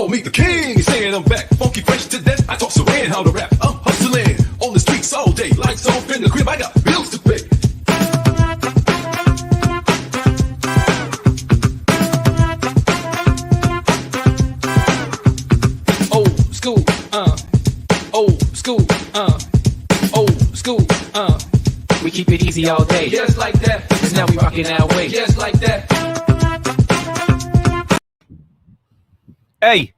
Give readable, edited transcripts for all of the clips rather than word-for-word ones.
Yo, meet the king, he's saying I'm back. Funky fresh to death, I taught Saran how to rap. I'm hustling on the streets all day. Lights off in the crib, I got bills to pay. Old school, old school, old school, We keep it easy all day, just like that. cause now we rockin' our way. Just like that. Hey,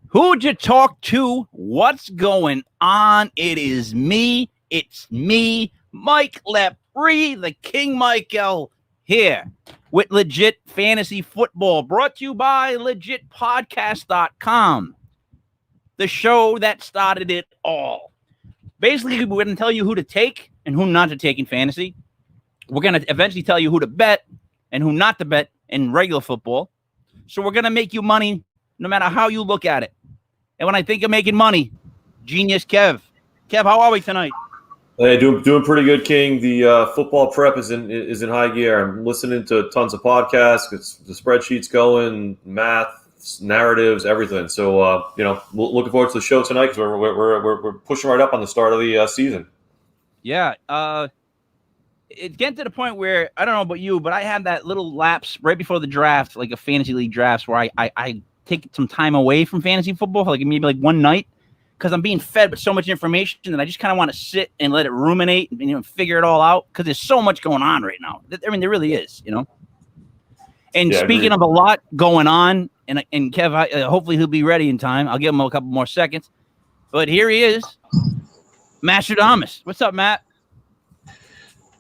who'd you talk to? What's going on? It is me. It's me, Mike Lepre, the King Michael, here with Legit Fantasy Football, brought to you by legitpodcast.com, the show that started it all. Basically, we're going to tell you who to take and who not to take in fantasy. We're going to eventually tell you who to bet and who not to bet in regular football. So we're going to make you money no matter how you look at it. And when I think of making money, genius Kev. Kev, how are we tonight? Hey, doing pretty good, King. The football prep is in high gear. I'm listening to tons of podcasts. It's the spreadsheets going, math, narratives, everything. So looking forward to the show tonight because we're pushing right up on the start of the season. Yeah, it's getting to the point where I don't know about you, but I had that little lapse right before the draft, like a fantasy league draft, where I take some time away from fantasy football for maybe one night because I'm being fed with so much information that I just kind of want to sit and let it ruminate and figure it all out because there's so much going on right now. I mean, there really is, And Yeah, speaking of a lot going on, and Kev, hopefully he'll be ready in time. I'll give him a couple more seconds. But here he is, Mastradamus. What's up, Matt?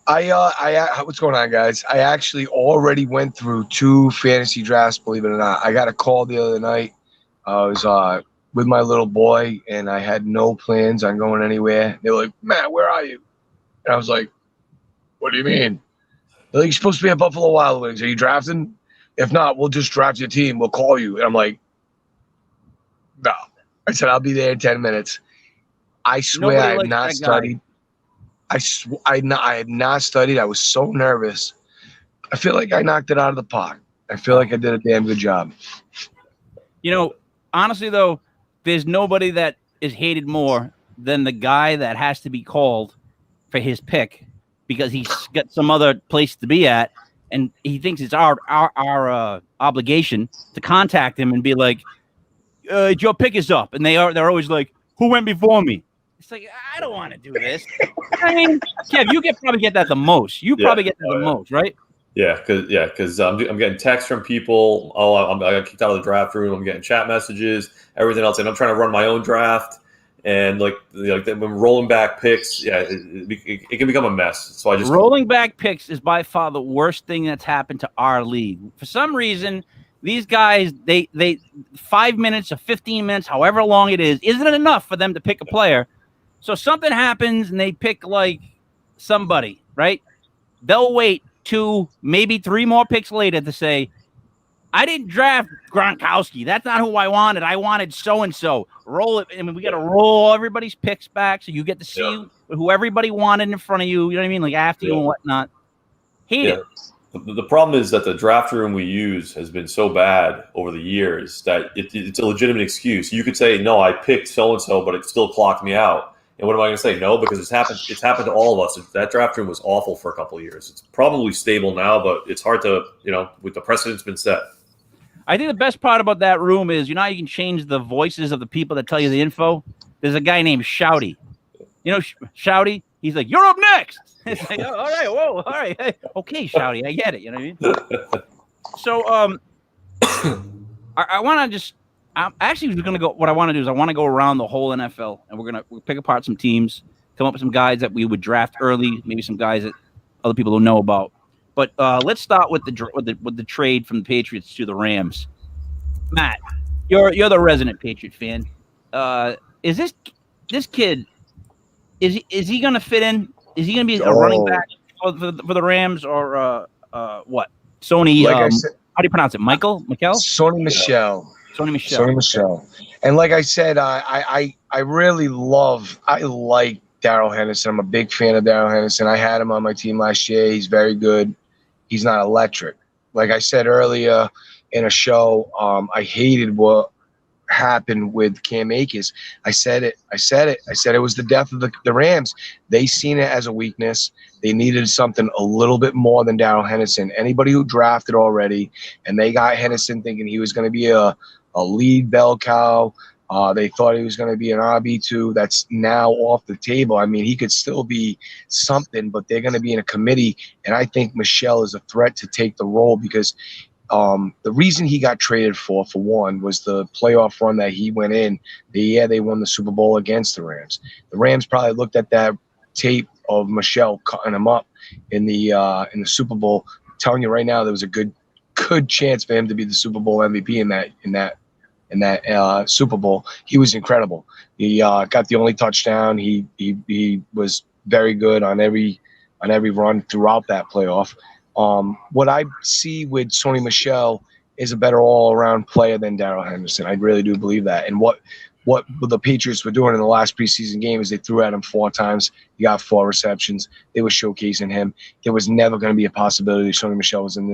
What's going on, guys? I actually already went through 2 fantasy drafts, believe it or not. I got a call the other night. I was with my little boy, and I had no plans on going anywhere. They were like, Matt, where are you? And I was like, what do you mean? They're like, you're supposed to be at Buffalo Wild Wings. Are you drafting? If not, we'll just draft your team. We'll call you. And I'm like, no. I said, I'll be there in 10 minutes. I swear I had not studied. I had not studied. I was so nervous. I feel like I knocked it out of the park. I feel like I did a damn good job. Honestly, though, there's nobody that is hated more than the guy that has to be called for his pick because he's got some other place to be at, and he thinks it's our obligation to contact him and be like, your pick is up. And they're always like, who went before me? It's like, I don't want to do this. I mean, Kev, you probably get that the most. You probably get that the most, right? Yeah, because I'm getting texts from people. Oh, I got kicked out of the draft room. I'm getting chat messages, everything else, and I'm trying to run my own draft. And when rolling back picks, it can become a mess. So rolling back picks is by far the worst thing that's happened to our league. For some reason, these guys, they 5 minutes or 15 minutes, however long it is, isn't enough for them to pick a player. So something happens and they pick somebody, right? They'll wait 2, maybe 3 more picks later to say, I didn't draft Gronkowski. That's not who I wanted. I wanted so-and-so. Roll it. I mean, we got to roll everybody's picks back so you get to see who everybody wanted in front of you. You know what I mean? Like after you and whatnot. Hate it. The problem is that the draft room we use has been so bad over the years that it's a legitimate excuse. You could say, no, I picked so-and-so, but it still clocked me out. And what am I going to say? No, because it's happened to all of us. That draft room was awful for a couple of years. It's probably stable now, but it's hard to, with the precedent's been set. I think the best part about that room is, how you can change the voices of the people that tell you the info? There's a guy named Shouty. Shouty? He's like, you're up next. It's like, oh, all right, whoa, all right. Hey, okay, Shouty, I get it. You know what I mean? So I want to just – I'm actually going to go – what I want to do is I want to go around the whole NFL, and we'll pick apart some teams, come up with some guys that we would draft early, maybe some guys that other people don't know about. But let's start with the trade from the Patriots to the Rams. Matt, you're the resident Patriot fan. Is this kid is he going to fit in? Is he going to be a running back for the Rams or what? Sony? Like I said, how do you pronounce it? Michael? Sony Michel. Sony Michel. And like I said, I really like Darrell Henderson. I'm a big fan of Darrell Henderson. I had him on my team last year. He's very good. He's not electric. Like I said earlier in a show, I hated what happened with Cam Akers. I said it. I said it was the death of the Rams. They seen it as a weakness. They needed something a little bit more than Darrell Henderson. Anybody who drafted already, and they got Henderson thinking he was going to be a lead bell cow. They thought he was going to be an RB2. That's now off the table. I mean, he could still be something, but they're going to be in a committee. And I think Michelle is a threat to take the role because the reason he got traded for one, was the playoff run that he went in. They won the Super Bowl against the Rams. The Rams probably looked at that tape of Michelle cutting him up in the Super Bowl. I'm telling you right now, there was a good chance for him to be the Super Bowl MVP in that Super Bowl. He was incredible. He got the only touchdown. He was very good on every run throughout that playoff. What I see with Sony Michel is a better all-around player than Darrell Henderson. I really do believe that. And what the Patriots were doing in the last preseason game is they threw at him 4 times. He got 4 receptions. They were showcasing him. There was never going to be a possibility Sony Michel was in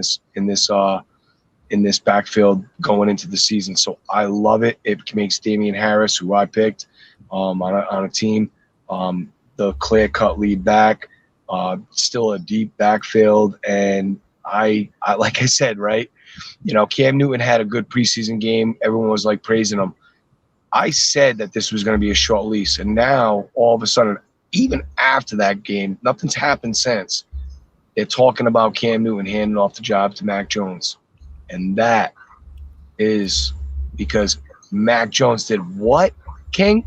this backfield going into the season. So I love it. It makes Damian Harris, who I picked on a team, the clear-cut lead back. Still a deep backfield, and I like I said, right? Cam Newton had a good preseason game. Everyone was like praising him. I said that this was going to be a short lease, and now all of a sudden, even after that game, nothing's happened since. They're talking about Cam Newton handing off the job to Mac Jones, and that is because Mac Jones did what, King?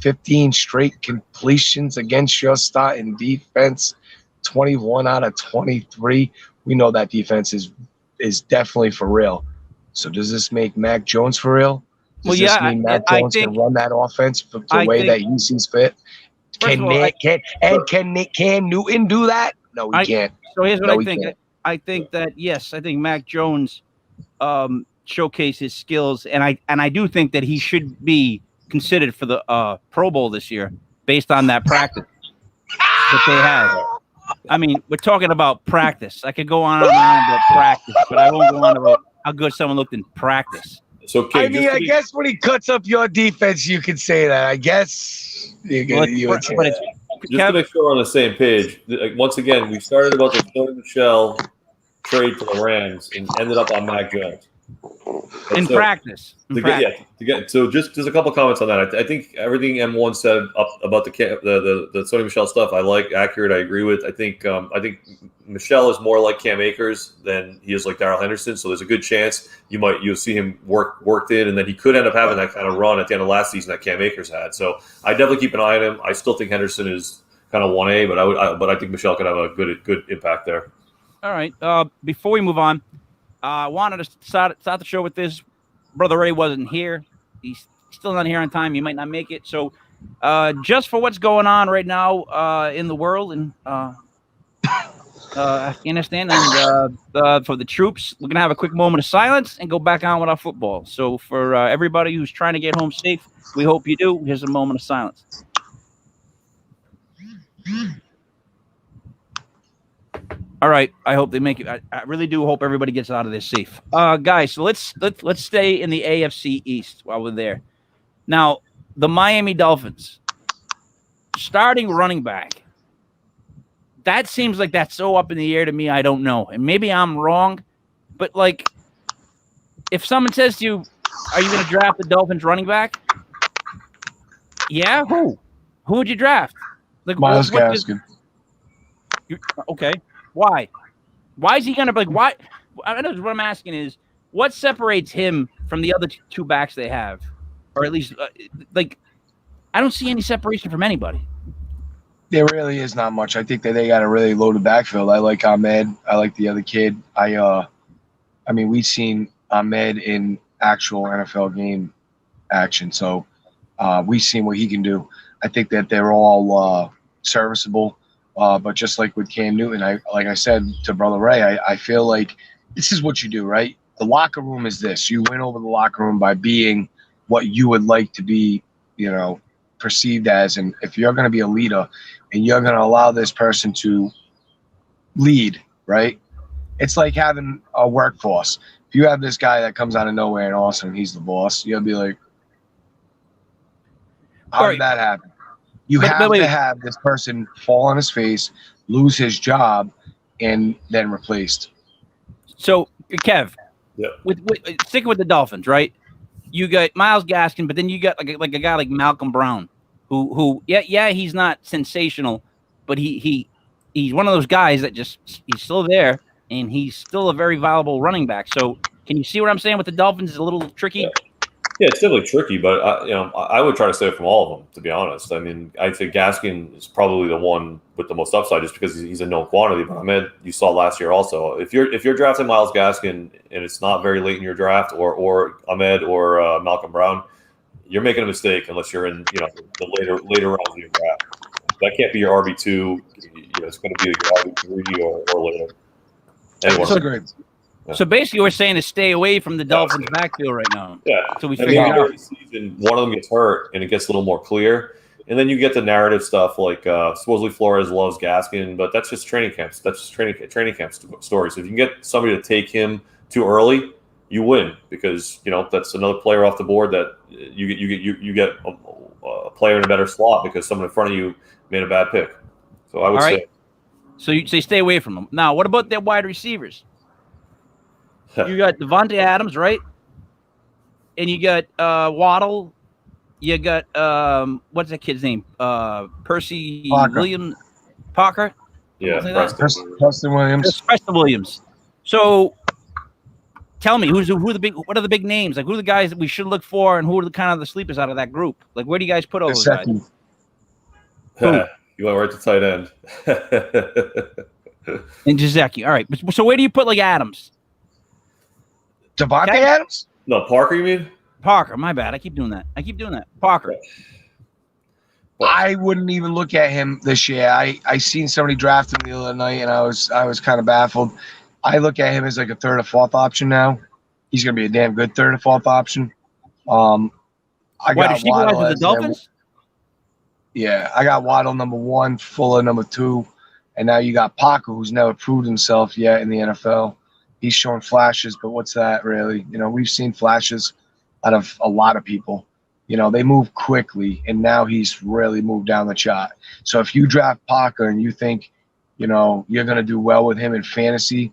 15 straight completions against your starting defense, 21 out of 23. We know that defense is definitely for real. So does this make Mac Jones for real? Does this mean Mac Jones can run that offense the way that he sees fit? Can Cam Newton do that? No, he can't. So here's what I think. I think that, yes, I think Mac Jones showcased his skills, and I do think that he should be considered for the Pro Bowl this year based on that practice that they had. I mean, we're talking about practice. I could go on and on about practice, but I won't go on about how good someone looked in practice. So, King, I guess when he cuts up your defense, you can say that. I guess you would say that. Just to make sure we're on the same page, once again, we started about the Sony Michel trade to the Rams and ended up on Mac Jones. In practice. So just a couple comments on that. I think everything M1 said about the Sony Michel stuff, I like, accurate. I agree with. I think Michel is more like Cam Akers than he is like Darrell Henderson. So there's a good chance you'll see him worked in, and then he could end up having that kind of run at the end of last season that Cam Akers had. So I definitely keep an eye on him. I still think Henderson is kind of 1A, but I think Michel could have a good impact there. All right. Before we move on, I wanted to start the show with this. Brother Ray wasn't here. He's still not here on time. He might not make it. So just for what's going on right now in the world and Afghanistan and for the troops, we're going to have a quick moment of silence and go back on with our football. So for everybody who's trying to get home safe, we hope you do. Here's a moment of silence. All right. I hope they make it. I really do hope everybody gets out of this safe. Guys, so let's stay in the AFC East while we're there. Now, the Miami Dolphins, starting running back. That seems like that's so up in the air to me. I don't know. And maybe I'm wrong, but like, if someone says to you, are you going to draft the Dolphins running back? Yeah. Who would you draft? Like, Myles Gaskin. Okay. Why? Why is he going to like? Why? I know what I'm asking is, what separates him from the other two backs they have, or at least like, I don't see any separation from anybody. There really is not much. I think that they got a really loaded backfield. I like Ahmed. I like the other kid. I mean, we've seen Ahmed in actual NFL game action, so we've seen what he can do. I think that they're all serviceable. But just like with Cam Newton, like I said to Brother Ray, I feel like this is what you do, right? The locker room is this. You win over the locker room by being what you would like to be, perceived as. And if you're going to be a leader and you're going to allow this person to lead, right? It's like having a workforce. If you have this guy that comes out of nowhere and all of a sudden he's the boss, you'll be like, How Right. did that happen? You But have wait. to have this person fall on his face, lose his job, and then replaced. So, Kev, Yeah. with sticking with the Dolphins, right? You got Myles Gaskin, but then you got like a guy like Malcolm Brown, who he's not sensational, but he's one of those guys that just he's still there and he's still a very valuable running back. So, can you see what I'm saying with the Dolphins? Is a little tricky. Yeah, it's definitely tricky, but I would try to stay from all of them. To be honest, I mean, I think Gaskin is probably the one with the most upside, just because he's a known quantity. But Ahmed, you saw last year also. If you're drafting Myles Gaskin and it's not very late in your draft, or Ahmed or Malcolm Brown, you're making a mistake unless you're in the later rounds of your draft. That can't be your RB2. It's going to be your RB3 or later. Anyway. That's great. So basically, we're saying to stay away from the Dolphins' backfield right now. Yeah. So we and figure maybe out. every season one of them gets hurt and it gets a little more clear. And then you get the narrative stuff like supposedly Flores loves Gaskin, but that's just training camps. That's just training camp stories. So if you can get somebody to take him too early, you win, because that's another player off the board that you get a player in a better slot because someone in front of you made a bad pick. So I would say. So you say stay away from them. Now, what about their wide receivers? You got Devontae Adams, right? And you got Waddle. You got what's that kid's name? Percy Parker. Williams Parker. Yeah, Preston Williams. Preston Williams. So tell me, what are the big names? Like, who are the guys that we should look for, and who are the kind of the sleepers out of that group? Like, where do you guys put all those guys? You went right to tight end. And Gesicki. All right. So where do you put like Adams? Devontae Adams? No, Parker, you mean? Parker. My bad. I keep doing that. Parker. I wouldn't even look at him this year. I seen somebody draft him the other night, and I was kind of baffled. I look at him as like a third or fourth option now. He's going to be a damn good third or fourth option. I got Waddle with the Dolphins. I got Waddle number 1, Fuller number 2, and now you got Parker, who's never proved himself yet in the NFL. He's showing flashes, but what's that really? We've seen flashes out of a lot of people. They move quickly, and now he's really moved down the chart. So if you draft Parker and you think, you're going to do well with him in fantasy,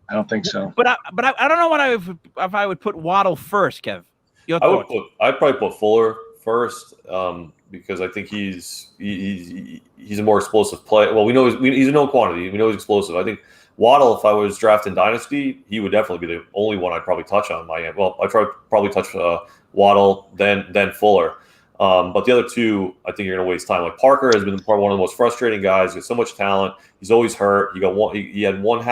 I don't think so. But I don't know if I would put Waddle first, Kev. Your thoughts? I'd probably put Fuller first, because I think he's a more explosive player. Well, we know he's a known quantity. We know he's explosive. I think Waddle, if I was drafting Dynasty, he would definitely be the only one I'd probably touch on Miami. Well, I'd probably touch Waddle, then Fuller. But the other two, I think you're going to waste time. Like Parker has been one of the most frustrating guys. He has so much talent. He's always hurt. He had one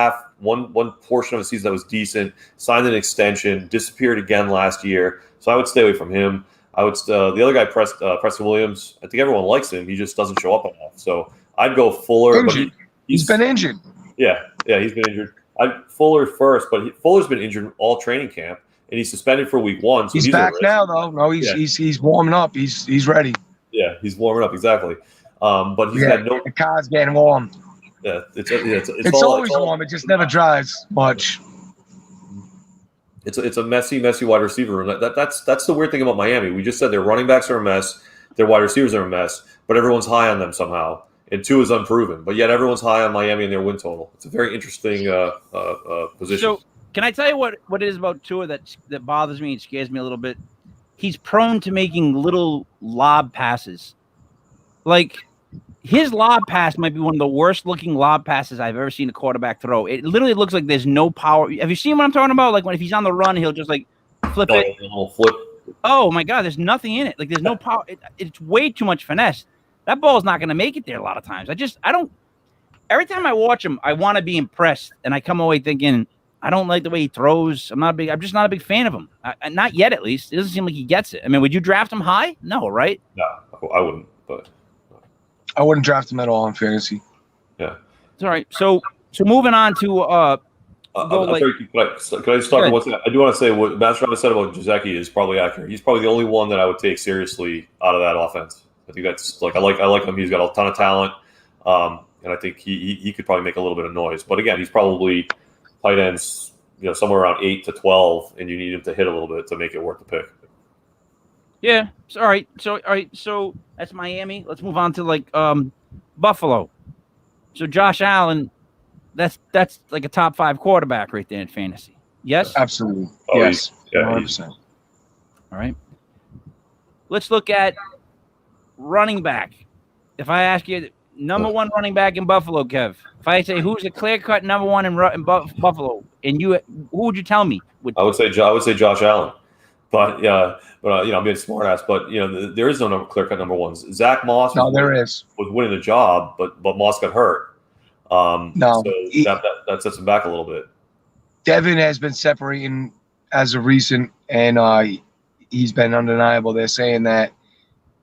portion of the season that was decent, signed an extension, disappeared again last year. So I would stay away from him. I would the other guy, Preston Williams. I think everyone likes him. He just doesn't show up enough. So I'd go Fuller. Injured. But he's been injured. Yeah, he's been injured. I'd Fuller first, but Fuller's been injured all training camp, and he's suspended for week 1. So he's back now, though. No, he's warming up. He's ready. Yeah, he's warming up, exactly. But he's had no. The car's getting warm. Yeah, it's always warm. It just never dries much. It's a messy wide receiver room. That's the weird thing about Miami. We just said their running backs are a mess, their wide receivers are a mess, but everyone's high on them somehow. And 2 is unproven, but yet everyone's high on Miami and their win total. It's a very interesting position. So, can I tell you what it is about Tua that bothers me and scares me a little bit? He's prone to making little lob passes. Like, his lob pass might be one of the worst looking lob passes I've ever seen a quarterback throw. It literally looks like there's no power. Have you seen what I'm talking about? Like, if he's on the run, he'll just like flip it. Flip. Oh my God, there's nothing in it. Like, there's no power. It's way too much finesse. That ball's not going to make it there a lot of times. Every time I watch him, I want to be impressed. And I come away thinking, I don't like the way he throws. I'm just not a big fan of him. Not yet, at least. It doesn't seem like he gets it. I mean, would you draft him high? No, right? No, I wouldn't. But I wouldn't draft him at all in fantasy. Yeah. It's all right. So moving on to Can I just talk about what's that? I do want to say what Matt Strada said about Gesicki is probably accurate. He's probably the only one that I would take seriously out of that offense. I think that's I like him. He's got a ton of talent, and I think he could probably make a little bit of noise. But again, he's probably tight ends, somewhere around 8 to 12, and you need him to hit a little bit to make it worth the pick. Yeah. So, all right. So that's Miami. Let's move on to like Buffalo. So Josh Allen, that's like a top 5 quarterback right there in fantasy. Yes. Absolutely. Oh, Yes. yeah, 100%. All right. Let's look at running back. If I ask you number 1 running back in Buffalo, Kev, if I say who's the clear-cut number 1 in Buffalo, and who would you tell me? I would say Josh Allen. But I'm being smart ass. But there is no clear cut number ones. Zach Moss was winning the job, but Moss got hurt. So that sets him back a little bit. Devin has been separating as of recent, and he's been undeniable. They're saying that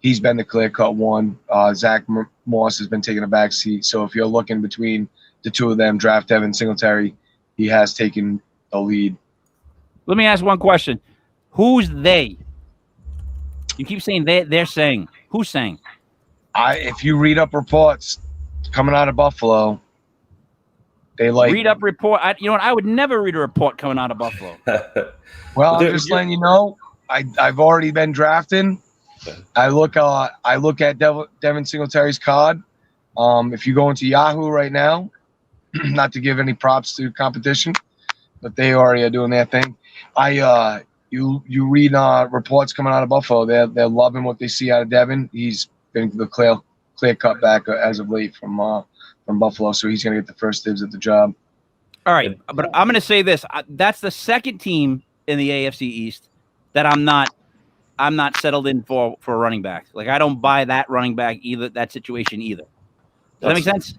he's been the clear cut one. Zach Moss has been taking a back seat. So if you're looking between the two of them, draft Devin Singletary, he has taken the lead. Let me ask one question. Who's they? You keep saying they're saying. Who's saying? If you read up reports coming out of Buffalo, they read up report. I would never read a report coming out of Buffalo. Well, I'm just letting you know. I've already been drafting. I look at Devin Singletary's card. If you go into Yahoo right now, not to give any props to competition, but they already are doing their thing. You read reports coming out of Buffalo. They're loving what they see out of Devin. He's been the clear cut back as of late from Buffalo, so he's going to get the first dibs at the job. All right, but I'm going to say this: that's the second team in the AFC East that I'm not settled in for a running back. Like I don't buy that running back either. That situation either. Does that make sense?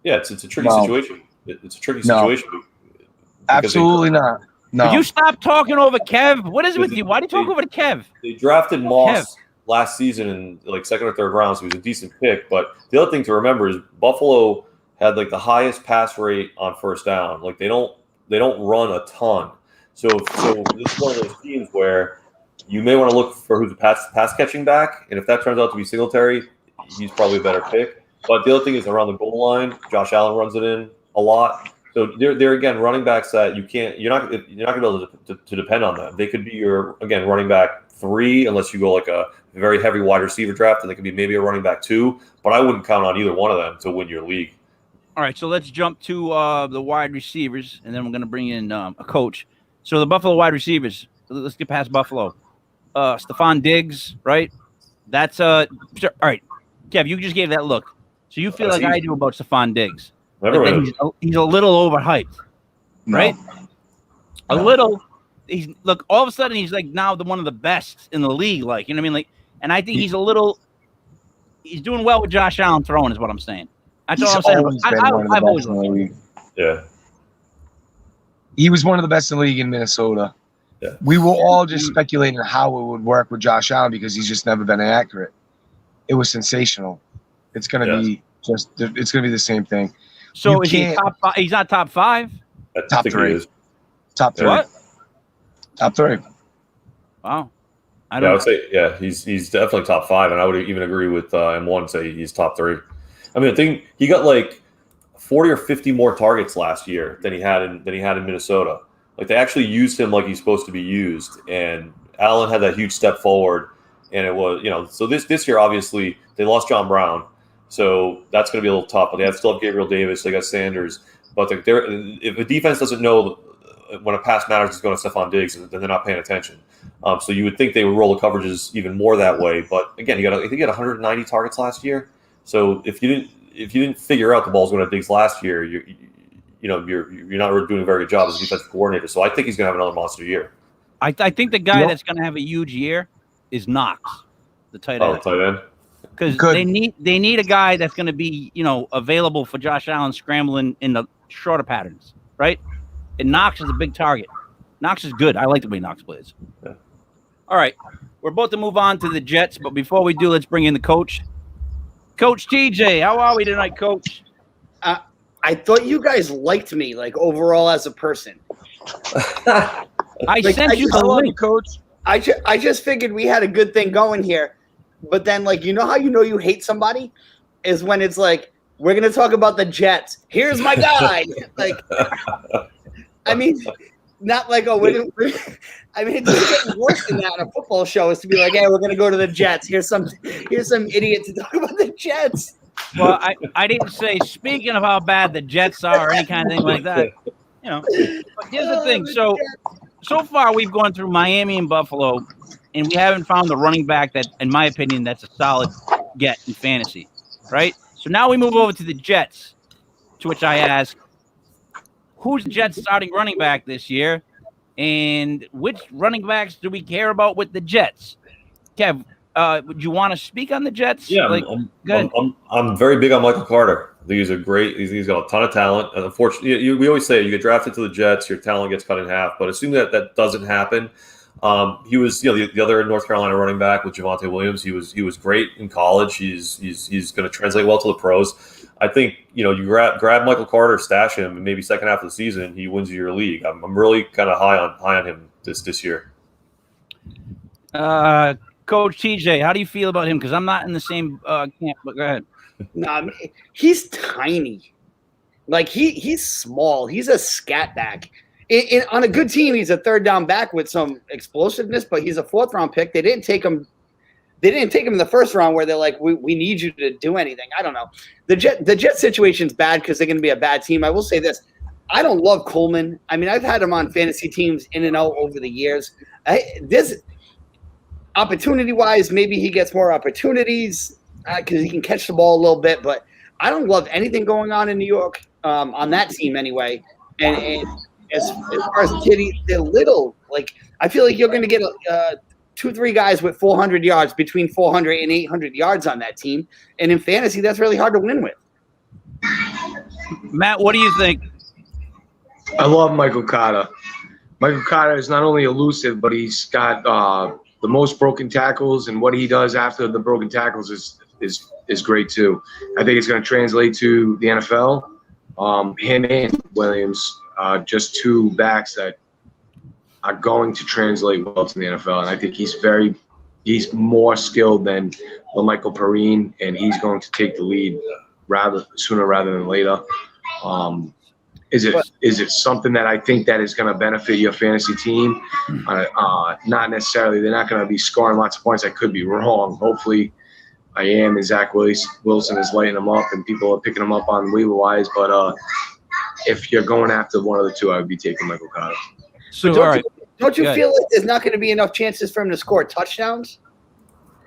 Yeah, it's a tricky situation. It's a tricky situation. Absolutely not. No. Could you stop talking over Kev? What is it with you? Why do you talk over to Kev? They drafted Moss last season in like second or third round, so he was a decent pick. But the other thing to remember is Buffalo had like the highest pass rate on first down. Like they don't run a ton. So this is one of those teams where you may want to look for who's a pass catching back, and if that turns out to be Singletary, he's probably a better pick. But the other thing is around the goal line, Josh Allen runs it in a lot. So they're again running backs that you're not going to be able to depend on them. They could be your running back 3 unless you go like a very heavy wide receiver draft, and they could be maybe a running back 2. But I wouldn't count on either one of them to win your league. All right, so let's jump to the wide receivers, and then we're going to bring in a coach. So the Buffalo wide receivers. Let's get past Buffalo. Stephon Diggs, right? That's all right. Kev, you just gave that look. So you feel like I do about Stephon Diggs. He's a little overhyped, right? No. A little. All of a sudden he's like now one of the best in the league. Like, you know what I mean? Like, and I think he's doing well with Josh Allen throwing is what I'm saying. That's all I'm saying. I've always loved him. Yeah. He was one of the best in the league in Minnesota. Yeah. We were all just speculating how it would work with Josh Allen because he's just never been accurate. It was sensational. It's going to be it's going to be the same thing. So is he top 5? He's not top 5? Top 3. Top 3. What? Top 3. Wow. I would say, he's definitely top 5, and I would even agree with M1 and say he's top 3. I mean, I think he got like 40 or 50 more targets last year than he had in Minnesota. Like they actually used him like he's supposed to be used, and Allen had that huge step forward, and it was so this year obviously they lost John Brown. So that's going to be a little tough. But they still have Gabriel Davis. They got Sanders. But if the defense doesn't know when a pass matters, it's going to Stephon Diggs, then they're not paying attention. So you would think they would roll the coverages even more that way. But again, I think he got 190 targets last year. So if you didn't figure out the ball's going to Diggs last year, you're not doing a very good job as a defensive coordinator. So I think he's going to have another monster year. I think the guy that's going to have a huge year is Knox, the tight end. Oh, tight end. Because they need a guy that's going to be, available for Josh Allen scrambling in the shorter patterns, right? And Knox is a big target. Knox is good. I like the way Knox plays. Yeah. All right. We're about to move on to the Jets, but before we do, let's bring in the coach. Coach TJ, how are we tonight, Coach? I thought you guys liked me, like, overall as a person. I sent you the link, Coach. I just figured we had a good thing going here. But then, like, how you hate somebody is when it's like, we're going to talk about the Jets. Here's my guy. Like, I mean, Not like, oh, I mean, it's getting worse than that on a football show is to be like, hey, we're going to go to the Jets. Here's some idiot to talk about the Jets. Well, I didn't say, speaking of how bad the Jets are or any kind of thing like that. You know, but here's the thing. So far, we've gone through Miami and Buffalo, and we haven't found the running back that, in my opinion, that's a solid get in fantasy, right? So now we move over to the Jets, to which I ask, who's the Jets starting running back this year, and which running backs do we care about with the Jets? Kev, would you want to speak on the Jets? Yeah, I'm very big on Michael Carter. I think he's a great. He's got a ton of talent. And unfortunately, we always say you get drafted to the Jets, your talent gets cut in half. But assuming that doesn't happen, he was the other North Carolina running back with Javonte Williams. He was great in college. He's going to translate well to the pros. I think you grab Michael Carter, stash him, and maybe second half of the season he wins you your league. I'm really kind of high on him this year. Coach TJ, how do you feel about him? Because I'm not in the same camp. But go ahead. No, he's tiny. Like he's small. He's a scat back. On a good team, he's a third down back with some explosiveness. But he's a 4th round pick. They didn't take him. They didn't take him in the 1st round where they're like, we need you to do anything. I don't know. The Jet situation's bad because they're going to be a bad team. I will say this. I don't love Coleman. I mean, I've had him on fantasy teams in and out over the years. This opportunity-wise, maybe he gets more opportunities because he can catch the ball a little bit. But I don't love anything going on in New York on that team anyway. And as far as Kitty, they're little. Like I feel like you're going to get 2-3 guys with 400 yards, between 400 and 800 yards on that team. And in fantasy, that's really hard to win with. Matt, what do you think? I love Michael Carter. Michael Carter is not only elusive, but he's got the most broken tackles, and what he does after the broken tackles is great too. I think it's going to translate to the NFL. Him and Williams, just 2 backs that are going to translate well to the NFL, and I think he's more skilled than Michael Perrine, and he's going to take the lead sooner rather than later. Is it something that I think that is going to benefit your fantasy team? Not necessarily. They're not going to be scoring lots of points. I could be wrong. Hopefully, I am. And Zach Wilson is lighting them up, and people are picking them up on waiver wise. But if you're going after one of the 2, I would be taking Michael Carter. So, all right. Don't you feel like there's not going to be enough chances for him to score touchdowns?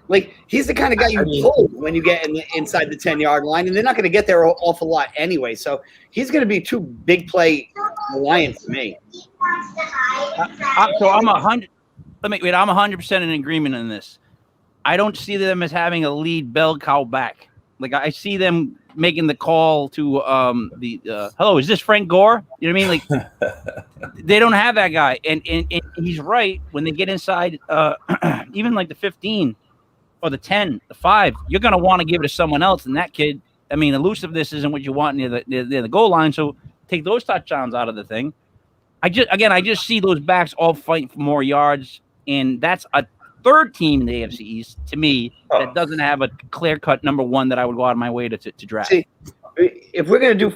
Like, he's the kind of guy you pull when you get inside the 10-yard line, and they're not going to get there an awful lot anyway. So he's going to be too big play reliant for me. So I'm 100. I'm 100% in agreement on this. I don't see them as having a lead bell cow back. Like I see them making the call to hello, is this Frank Gore? You know what I mean? Like they don't have that guy, and he's right. When they get inside, even like the 15 or the 10, the 5, you're gonna want to give it to someone else. And that kid, I mean, elusiveness isn't what you want near the goal line. So take those touchdowns out of the thing. I just see those backs all fighting for more yards, and that's a 3rd team in the AFC East to me that doesn't have a clear-cut number 1 that I would go out of my way to draft. See, if we're going to do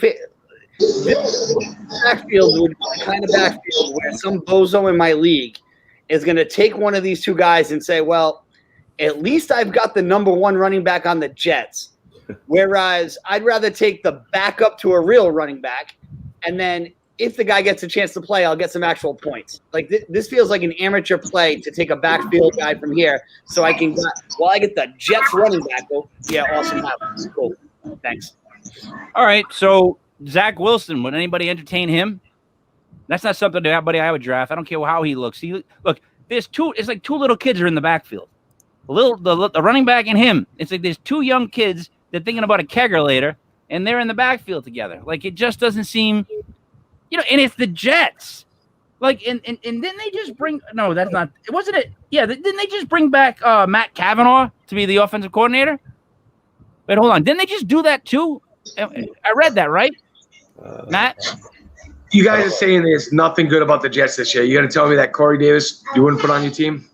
this backfield would be the kind of backfield where some bozo in my league is going to take one of these 2 guys and say, well, at least I've got the number 1 running back on the Jets, whereas I'd rather take the backup to a real running back, and then if the guy gets a chance to play, I'll get some actual points. Like this feels like an amateur play to take a backfield guy from here, so I can. I get the Jets running back. Oh, yeah, awesome. Cool. Thanks. All right, so Zach Wilson, would anybody entertain him? That's not something that I would draft. I don't care how he looks. There's 2. It's like 2 little kids are in the backfield. The running back and him. It's like there's 2 young kids. They're thinking about a kegger and they're in the backfield together. Like it just doesn't seem. And it's the Jets. Like, and then they just bring – no, that's not – it wasn't it. Yeah, didn't they just bring back Matt Cavanaugh to be the offensive coordinator? Wait, hold on. Didn't they just do that too? I read that, right? Matt? You guys are saying there's nothing good about the Jets this year. You got to tell me that Corey Davis you wouldn't put on your team?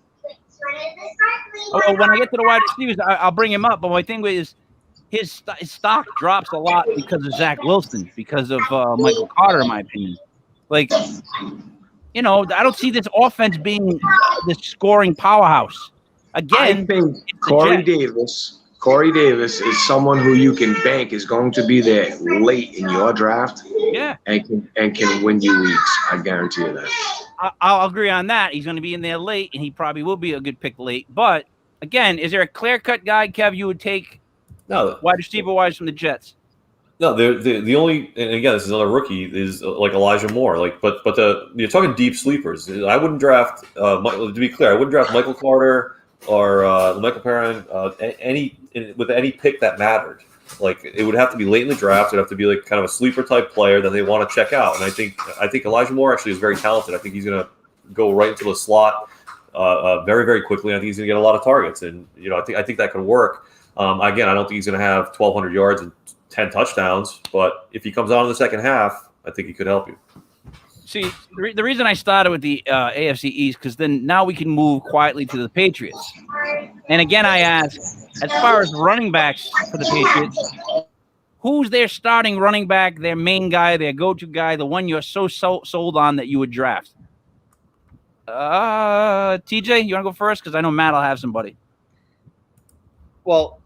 Oh, when I get to the wide receivers, I'll bring him up. But my thing is – his stock drops a lot because of Zach Wilson, because of Michael Carter, in my opinion. Like, I don't see this offense being the scoring powerhouse. Again, I think it's the Corey Jets. Davis is someone who you can bank is going to be there late in your draft Yeah, and can win you weeks. I guarantee you that. I'll agree on that. He's going to be in there late, and he probably will be a good pick late. But again, is there a clear-cut guy, Kev, you would take No, wide receiver-wise from the Jets? no. The only, and again, this is another rookie, is like Elijah Moore. Like, but you're talking deep sleepers. I wouldn't draft. To be clear, I wouldn't draft Michael Carter or Michael Perrin with any pick that mattered. Like, it would have to be late in the draft. It'd have to be like kind of a sleeper type player that they want to check out. And I think Elijah Moore actually is very talented. I think he's going to go right into the slot very, very quickly. I think he's going to get a lot of targets, and I think that could work. Again, I don't think he's going to have 1,200 yards and 10 touchdowns, but if he comes on in the second half, I think he could help you. See, the reason I started with the AFC East, because then now we can move quietly to the Patriots. And again, I ask, as far as running backs for the Patriots, who's their starting running back, their main guy, their go-to guy, the one you're so sold on that you would draft? TJ, you want to go first? Because I know Matt will have somebody. Well,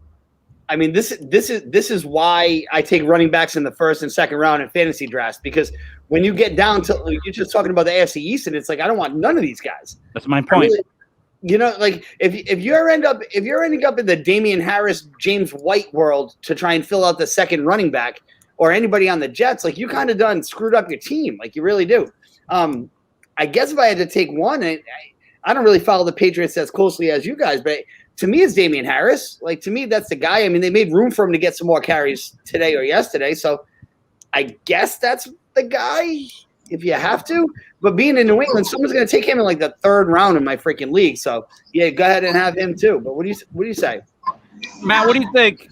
I mean, this is why I take running backs in the first and second round in fantasy drafts, because when you get down to, you're just talking about the AFC East, and it's like, I don't want none of these guys. That's my point. Like if you're ending up in the Damian Harris, James White world to try and fill out the second running back, or anybody on the Jets, like, you kind of done screwed up your team, like you really do. I guess if I had to take one, I don't really follow the Patriots as closely as you guys, but to me, it's Damian Harris. Like, to me, that's the guy. I mean, they made room for him to get some more carries today or yesterday, so I guess that's the guy if you have to. But being in New England, someone's going to take him in like the third round in my freaking league. So yeah, go ahead and have him too. But what do you say, Matt? What do you think?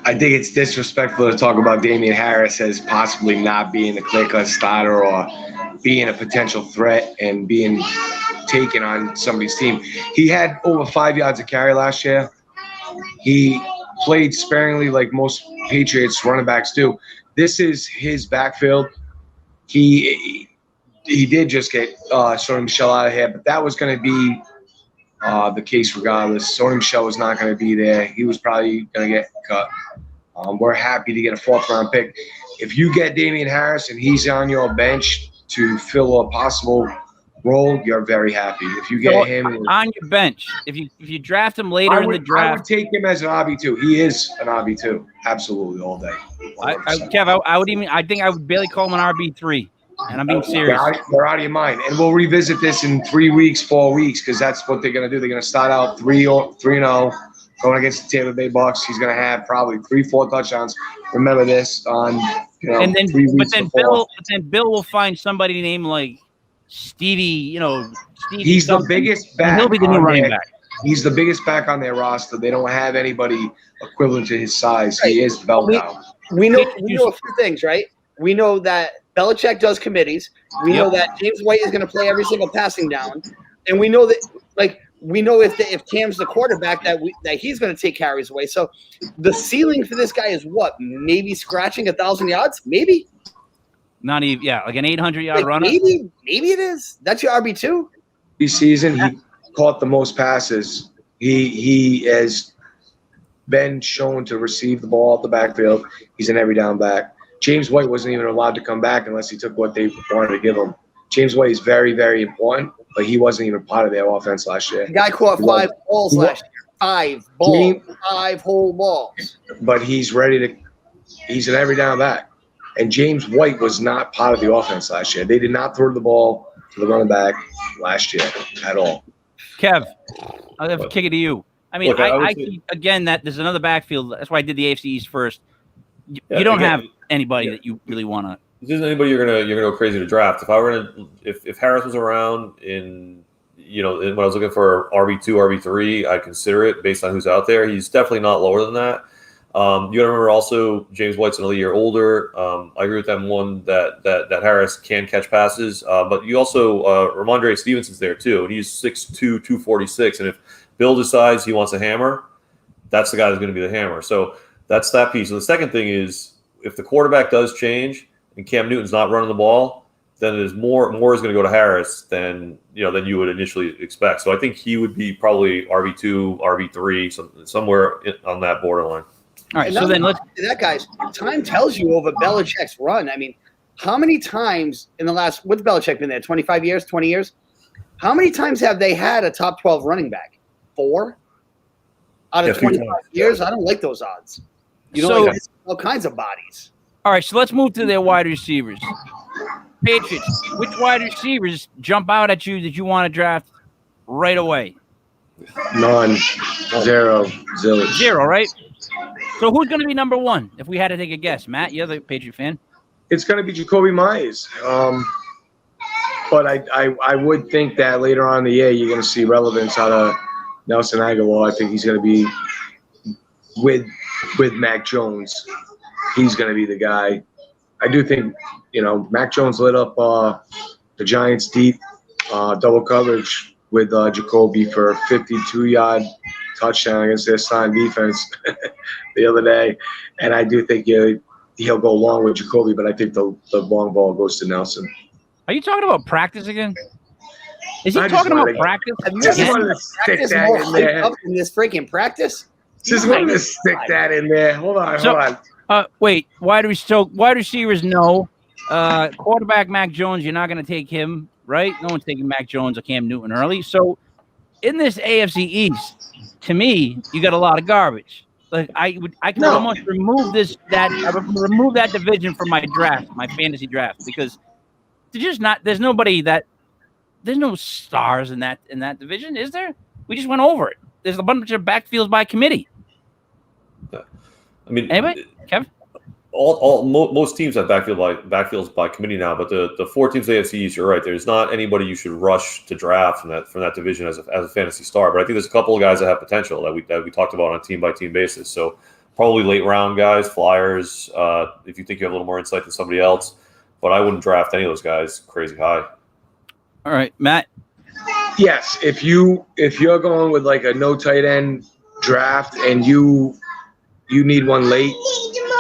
I think it's disrespectful to talk about Damian Harris as possibly not being the clear-cut starter or being a potential threat and being taken on somebody's team. He had over 5 yards of carry last year. He played sparingly like most Patriots running backs do. This is his backfield. He did just get Sony Michel out of here, but that was going to be the case regardless. Sony Michel was not going to be there. He was probably going to get cut. We're happy to get a fourth-round pick. If you get Damian Harris and he's on your bench to fill a possible role, you're very happy. If you get him on your bench, if you draft him later in the draft, I would take him as an RB2. He is an RB2, absolutely, all day. Kev, I think I would barely call him an RB3, and I'm being serious. They're out of your mind, and we'll revisit this in 3 weeks, 4 weeks, because that's what they're going to do. They're going to start out 3-0, going against the Tampa Bay Bucks. He's going to have probably 3-4 touchdowns. Remember this on, and then 3 weeks before. Bill will find somebody named like Stevie. Stevie. He's the biggest back. He'll be the new running back. He's the biggest back on their roster. They don't have anybody equivalent to his size. Right. He is belt now. We know a few things, right? We know that Belichick does committees. We know that James White is going to play every single passing down, and we know that if Cam's the quarterback that he's going to take carries away. So the ceiling for this guy is what? Maybe scratching 1,000 yards? Maybe. Not even like an 800-yard runner. Maybe it is. That's your RB2. This season, he caught the most passes. He has been shown to receive the ball off the backfield. He's an every down back. James White wasn't even allowed to come back unless he took what they wanted to give him. James White is very, very important, but he wasn't even part of their offense last year. The guy caught 5 balls last year. 5 whole balls. But he's ready to – he's an every down back. And James White was not part of the offense last year. They did not throw the ball to the running back last year at all. Kev, I'll have to kick it to you. I mean, I see, again, that there's another backfield. That's why I did the AFC East first. You don't have anybody that you really want to. This isn't anybody you're gonna go crazy to draft. If I were gonna, if Harris was around when I was looking for RB2, RB3, I'd consider it based on who's out there. He's definitely not lower than that. You got to remember also James White's another year older. I agree with them that Harris can catch passes, but you also Ramondre Stevenson's there too, and he's 6'2", 246. And if Bill decides he wants a hammer, that's the guy that's going to be the hammer. So that's that piece. And the second thing is if the quarterback does change and Cam Newton's not running the ball, then there's more is going to go to Harris than you would initially expect. So I think he would be probably RB2, RB3, somewhere on that borderline. All right, so then let's that, guys. Time tells you over Belichick's run. I mean, how many times in the last what's Belichick been there? 25 years, 20 years? How many times have they had a top 12 running back? 4 out of 25 years? I don't like those odds. Like all kinds of bodies. All right, so let's move to their wide receivers. Patriots, which wide receivers jump out at you that you want to draft right away? None. Zero. Zilch. Zero, right? So who's going to be number 1 if we had to take a guess? Matt, you're the Patriot fan. It's going to be Jacoby Myers. But I would think that later on in the year you're going to see relevance out of Nelson Aguilar. I think he's going to be with Mac Jones. He's going to be the guy. I do think, Mac Jones lit up the Giants deep double coverage with Jacoby for a 52-yard touchdown against their signed defense the other day. And I do think he'll go along with Jacoby, but I think the long ball goes to Nelson. Are you talking about practice again? Is he talking about practice? Just wanted to stick that in there. In this freaking practice? Just wanted to stick that in there. Hold on. Wait, wide receivers, no. Quarterback Mac Jones, you're not going to take him, right? No one's taking Mac Jones or Cam Newton early. So in this AFC East, to me, you got a lot of garbage. Like I can almost remove that division from my draft, my fantasy draft, because there's no stars in that division, is there? We just went over it. There's a bunch of backfields by committee. I mean, anyway, Kevin. Most teams have backfields by committee now, but the 4 teams AFC East, you're right. There's not anybody you should rush to draft from that division as a fantasy star. But I think there's a couple of guys that have potential that we talked about on a team by team basis. So probably late round guys, flyers. If you think you have a little more insight than somebody else, but I wouldn't draft any of those guys crazy high. All right, Matt. Yes, if you're going with like a no tight end draft and you need one late,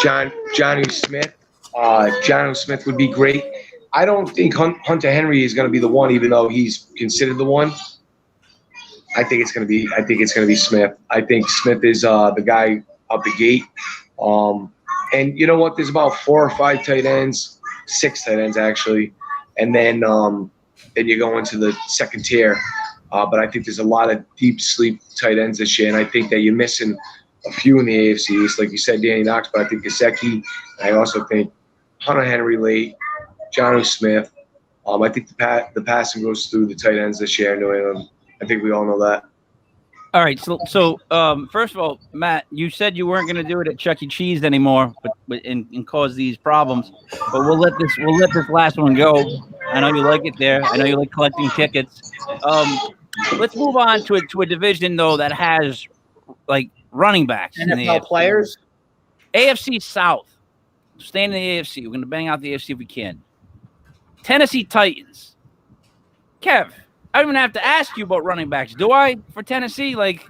Johnny Smith. Johnny Smith would be great. I don't think Hunter Henry is going to be the one, even though he's considered the one. I think it's going to be Smith. I think Smith is the guy out the gate. And you know what? There's about 4 or 5 tight ends, 6 tight ends actually, and then you go into the second tier. But I think there's a lot of deep sleep tight ends this year, and I think that you're missing a few in the AFC East, like you said, Danny Knox, but I think Gesicki. I also think Hunter Henry late, Jonnu Smith. I think the passing goes through the tight ends this year in New England. I think we all know that. All right, so first of all, Matt, you said you weren't going to do it at Chuck E. Cheese anymore, but and cause these problems. But we'll let this last one go. I know you like it there. I know you like collecting tickets. Let's move on to a division though that has like running backs. NFL players. AFC South. Staying in the AFC. We're going to bang out the AFC if we can. Tennessee Titans. Kev, I don't even have to ask you about running backs, do I? For Tennessee, like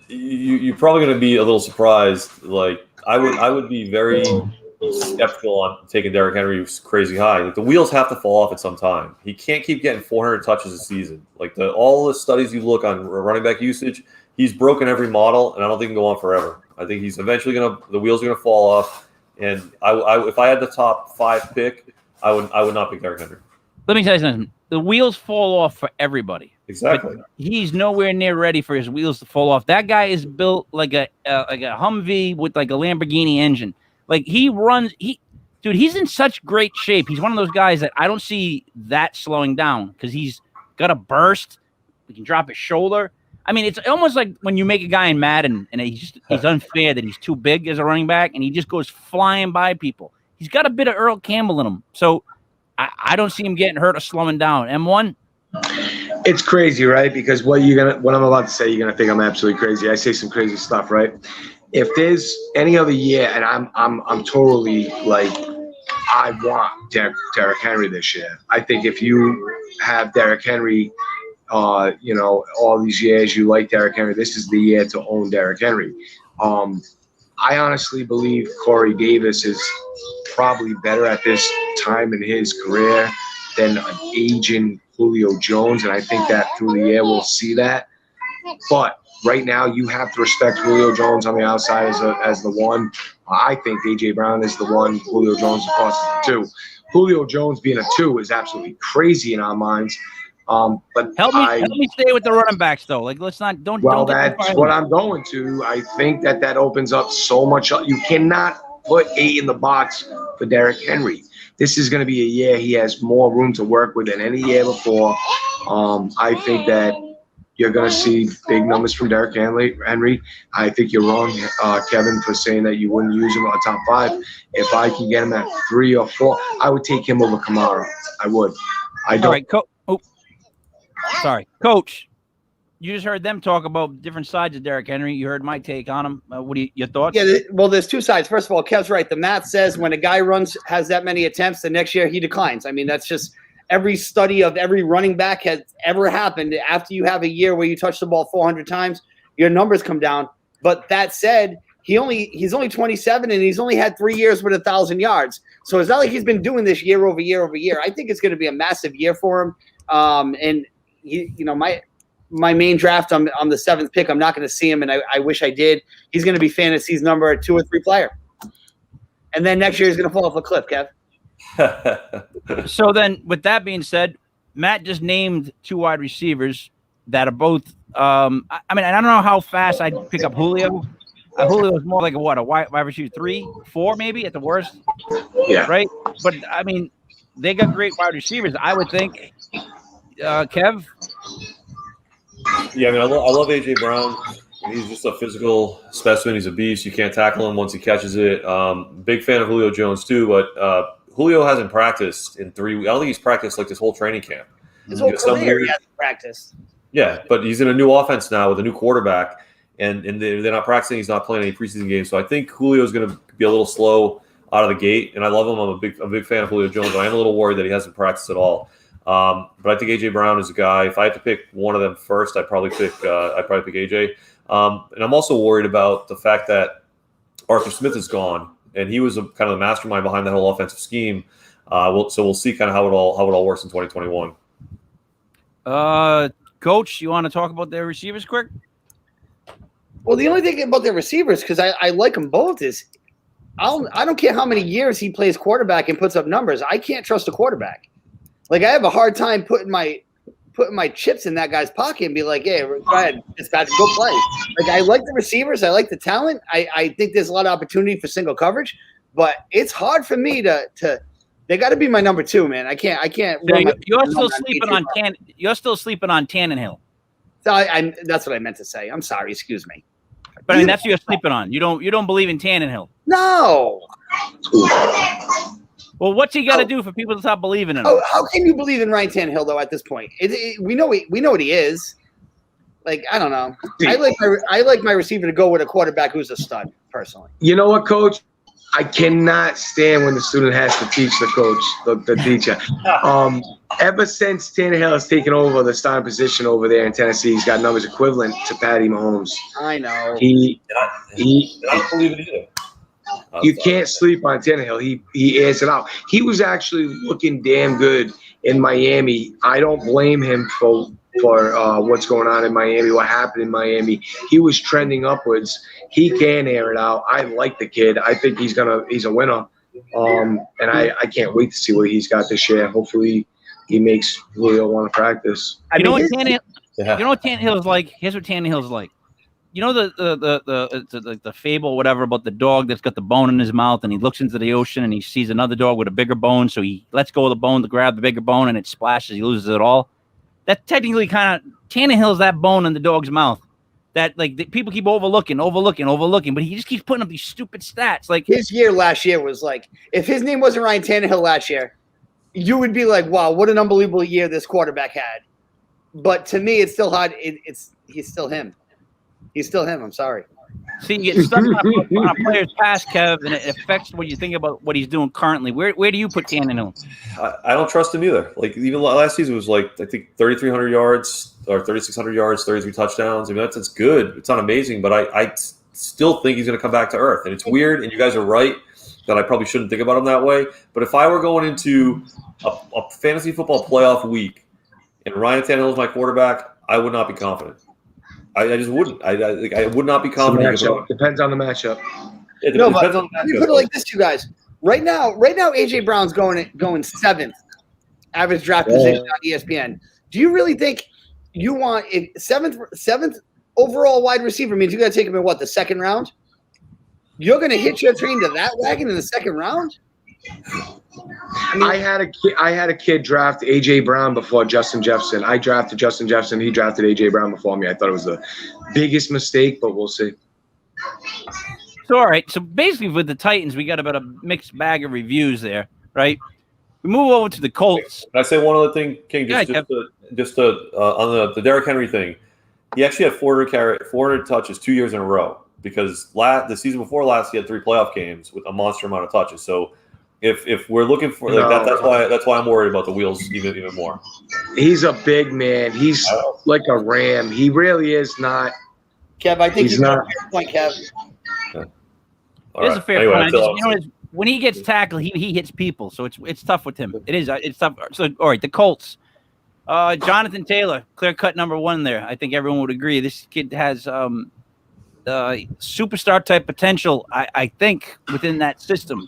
you're probably going to be a little surprised. Like I would be very skeptical on taking Derrick Henry crazy high. Like the wheels have to fall off at some time. He can't keep getting 400 touches a season. Like all the studies you look on running back usage, he's broken every model, and I don't think he can go on forever. I think he's eventually the wheels are going to fall off. And if I had the top 5 pick, I would not pick Derrick Henry. Let me tell you something. The wheels fall off for everybody. Exactly. But he's nowhere near ready for his wheels to fall off. That guy is built like a Humvee with like a Lamborghini engine. Like he's in such great shape. He's one of those guys that I don't see that slowing down because he's got a burst. He can drop his shoulder. I mean, it's almost like when you make a guy in Madden and he's unfair that he's too big as a running back and he just goes flying by people. He's got a bit of Earl Campbell in him. So I don't see him getting hurt or slowing down. M1? It's crazy, right? Because what I'm about to say, you're gonna think I'm absolutely crazy. I say some crazy stuff, right? If there's any other year, and I'm totally like, I want Derrick Henry this year. I think if you have Derrick Henry, all these years you like Derrick Henry, this is the year to own Derrick Henry. I honestly believe Corey Davis is probably better at this time in his career than an aging Julio Jones, and I think that through the year we'll see that. But right now, you have to respect Julio Jones on the outside as the one. I think A.J. Brown is the one. Julio Jones across the two. Julio Jones being a two is absolutely crazy in our minds. But help me stay with the running backs though. Like let's not don't. Well, don't get that's what I'm going to. I think that opens up so much. You cannot put 8 in the box for Derrick Henry. This is going to be a year he has more room to work with than any year before. I think that you're going to see big numbers from Derrick Henry. I think you're wrong, Kevin, for saying that you wouldn't use him on top 5. If I can get him at 3 or 4, I would take him over Kamara. I would. I don't. All right, sorry, Coach. You just heard them talk about different sides of Derrick Henry. You heard my take on him. What are your thoughts? Yeah, well, there's two sides. First of all, Kev's right. The math says when a guy has that many attempts, the next year he declines. I mean, that's just every study of every running back has ever happened. After you have a year where you touch the ball 400 times, your numbers come down. But that said, he's only 27 and he's only had 3 years with 1,000 yards. So it's not like he's been doing this year over year over year. I think it's going to be a massive year for him. And my main draft, I'm the 7th pick. I'm not going to see him, and I wish I did. He's going to be fantasy's number 2 or 3 player. And then next year he's going to fall off a cliff, Kev. So then, with that being said, Matt just named 2 wide receivers that are both. I mean, I don't know how fast I'd pick up Julio. Julio is more like a wide receiver 3, 4 maybe at the worst. Yeah. Right. But I mean, they got great wide receivers. I would think. Kev. Yeah, I mean, I love A.J. Brown. He's just a physical specimen. He's a beast. You can't tackle him once he catches it. Big fan of Julio Jones too, but Julio hasn't practiced in 3 weeks. I don't think he's practiced like this whole training camp. His whole career he hasn't practiced. Yeah, but he's in a new offense now with a new quarterback, and they're not practicing. He's not playing any preseason games. So I think Julio is going to be a little slow out of the gate, and I love him. I'm a big fan of Julio Jones, but I am a little worried that he hasn't practiced at all. But I think A.J. Brown is a guy. If I had to pick one of them first, I'd probably pick A.J. And I'm also worried about the fact that Arthur Smith is gone, and he was kind of the mastermind behind that whole offensive scheme. So we'll see kind of how it all works in 2021. Coach, you want to talk about their receivers quick? Well, the only thing about their receivers, because I like them both, is I don't care how many years he plays quarterback and puts up numbers. I can't trust a quarterback. Like, I have a hard time putting my chips in that guy's pocket and be like, hey, go ahead, dispatch, go play. Like, I like the receivers. I like the talent. I think there's a lot of opportunity for single coverage, but it's hard for me to they got to be my number 2, man. I can't. So you're still sleeping on You're still sleeping on Tannehill. So that's what I meant to say. I'm sorry. Excuse me. But I mean, that's what you're sleeping on. You don't believe in Tannehill. No. Well, what's he got to do for people to stop believing in him? How can you believe in Ryan Tannehill though? At this point, we know what he is. Like, I don't know. I like my receiver to go with a quarterback who's a stud. Personally, you know what, Coach? I cannot stand when the student has to teach the coach, the teacher. Ever since Tannehill has taken over the starting position over there in Tennessee, he's got numbers equivalent to Patty Mahomes. I know. I don't believe it either. You can't sleep on Tannehill. He airs it out. He was actually looking damn good in Miami. I don't blame him for what's going on in Miami, what happened in Miami. He was trending upwards. He can air it out. I like the kid. I think he's a winner. And I can't wait to see what he's got this year. Hopefully he makes Julio want to practice. You know what Tannehill is like? Here's what Tannehill's like. You know the fable, whatever, about the dog that's got the bone in his mouth, and he looks into the ocean and he sees another dog with a bigger bone, so he lets go of the bone to grab the bigger bone, and it splashes. He loses it all. That technically kind of Tannehill's that bone in the dog's mouth that people keep overlooking, but he just keeps putting up these stupid stats. Like his year last year was like, if his name wasn't Ryan Tannehill last year, you would be like, wow, what an unbelievable year this quarterback had. But to me, it's still hard. He's still him. He's still him. I'm sorry. See, you get stuck on a player's past, Kev, and it affects what you think about what he's doing currently. Where do you put Tannehill? I don't trust him either. Like, even last season was like, I think 3,300 yards or 3,600 yards, 33 touchdowns. I mean, that's good. It's not amazing, but I still think he's going to come back to earth. And it's weird, and you guys are right. that I probably shouldn't think about him that way. But if I were going into a fantasy football playoff week and Ryan Tannehill is my quarterback, I would not be confident. I just wouldn't. I would not be confident. Depends on the matchup. It depends on the matchup. Let me put it like this, you guys. Right now, AJ Brown's going seventh average draft position on ESPN. Do you really think you want a seventh overall wide receiver? Means you got to take him in what, the second round? You're going to hitch your train to that wagon in the second round? I had a kid draft AJ Brown before Justin Jefferson. I drafted Justin Jefferson. He drafted AJ Brown before me. I thought it was the biggest mistake, but we'll see. So, all right. So basically, with the Titans, we got about a mixed bag of reviews there, right? We move over to the Colts. Can I say one other thing, King? Just on the Derrick Henry thing. He actually had 400 touches 2 years in a row because the season before last he had 3 playoff games with a monster amount of touches. So if we're looking for that's why I'm worried about the wheels even more. He's a big man. He's like a ram. He really is not. Kev, I think he's not. A fair point, Kev. It's a fair point. When he gets tackled, he hits people, so it's tough with him. It's tough. So, all right, the Colts. Jonathan Taylor, clear-cut number 1 there. I think everyone would agree. This kid has superstar-type potential, I think, within that system.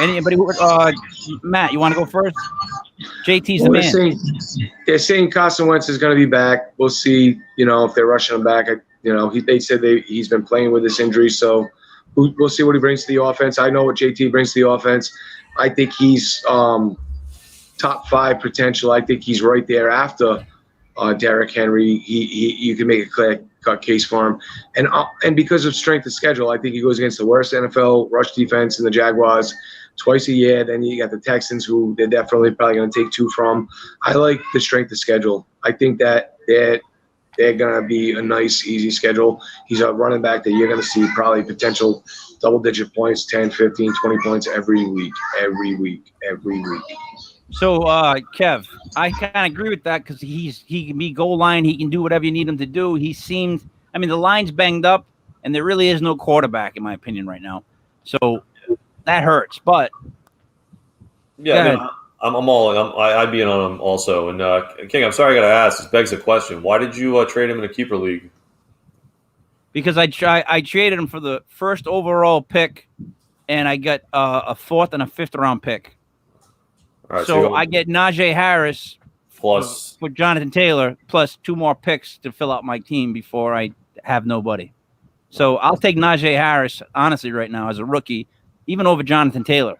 Anybody? Matt, you want to go first? JT's the man. They're saying Carson Wentz is going to be back. We'll see, if they're rushing him back. They said he's been playing with this injury, so we'll see what he brings to the offense. I know what JT brings to the offense. I think he's top 5 potential. I think he's right there after Derrick Henry. You can make a clear-cut case for him. And because of strength of schedule, I think he goes against the worst NFL rush defense in the Jaguars twice a year. Then you got the Texans, who they're definitely probably going to take 2 from. I like the strength of schedule. I think that they're going to be a nice, easy schedule. He's a running back that you're going to see probably potential double-digit points, 10, 15, 20 points every week. So, Kev, I kind of agree with that because he can be goal line. He can do whatever you need him to do. The line's banged up, and there really is no quarterback, in my opinion, right now. So that hurts. But yeah, I'm all. I'd be in on him also. And King, I'm sorry, I got to ask. This begs the question: why did you trade him in a keeper league? Because I traded him for the first overall pick, and I got a 4th and a 5th round pick. All right, so I get Najee Harris plus for Jonathan Taylor plus 2 more picks to fill out my team before I have nobody. So I'll take Najee Harris honestly right now as a rookie, even over Jonathan Taylor.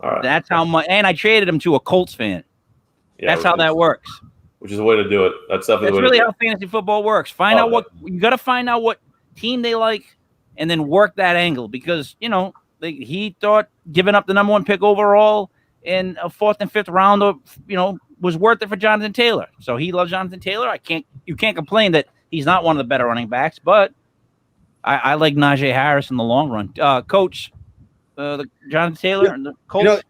All right. That's how much, and I traded him to a Colts fan. Yeah, that's how that works. Which is the way to do it. That's definitely really how fantasy football works. You got to find out what team they like, and then work that angle because he thought giving up the number 1 pick overall in a 4th and 5th round, was worth it for Jonathan Taylor. So he loves Jonathan Taylor. You can't complain that he's not one of the better running backs, but I like Najee Harris in the long run. Coach. The Jonathan Taylor and the Colts?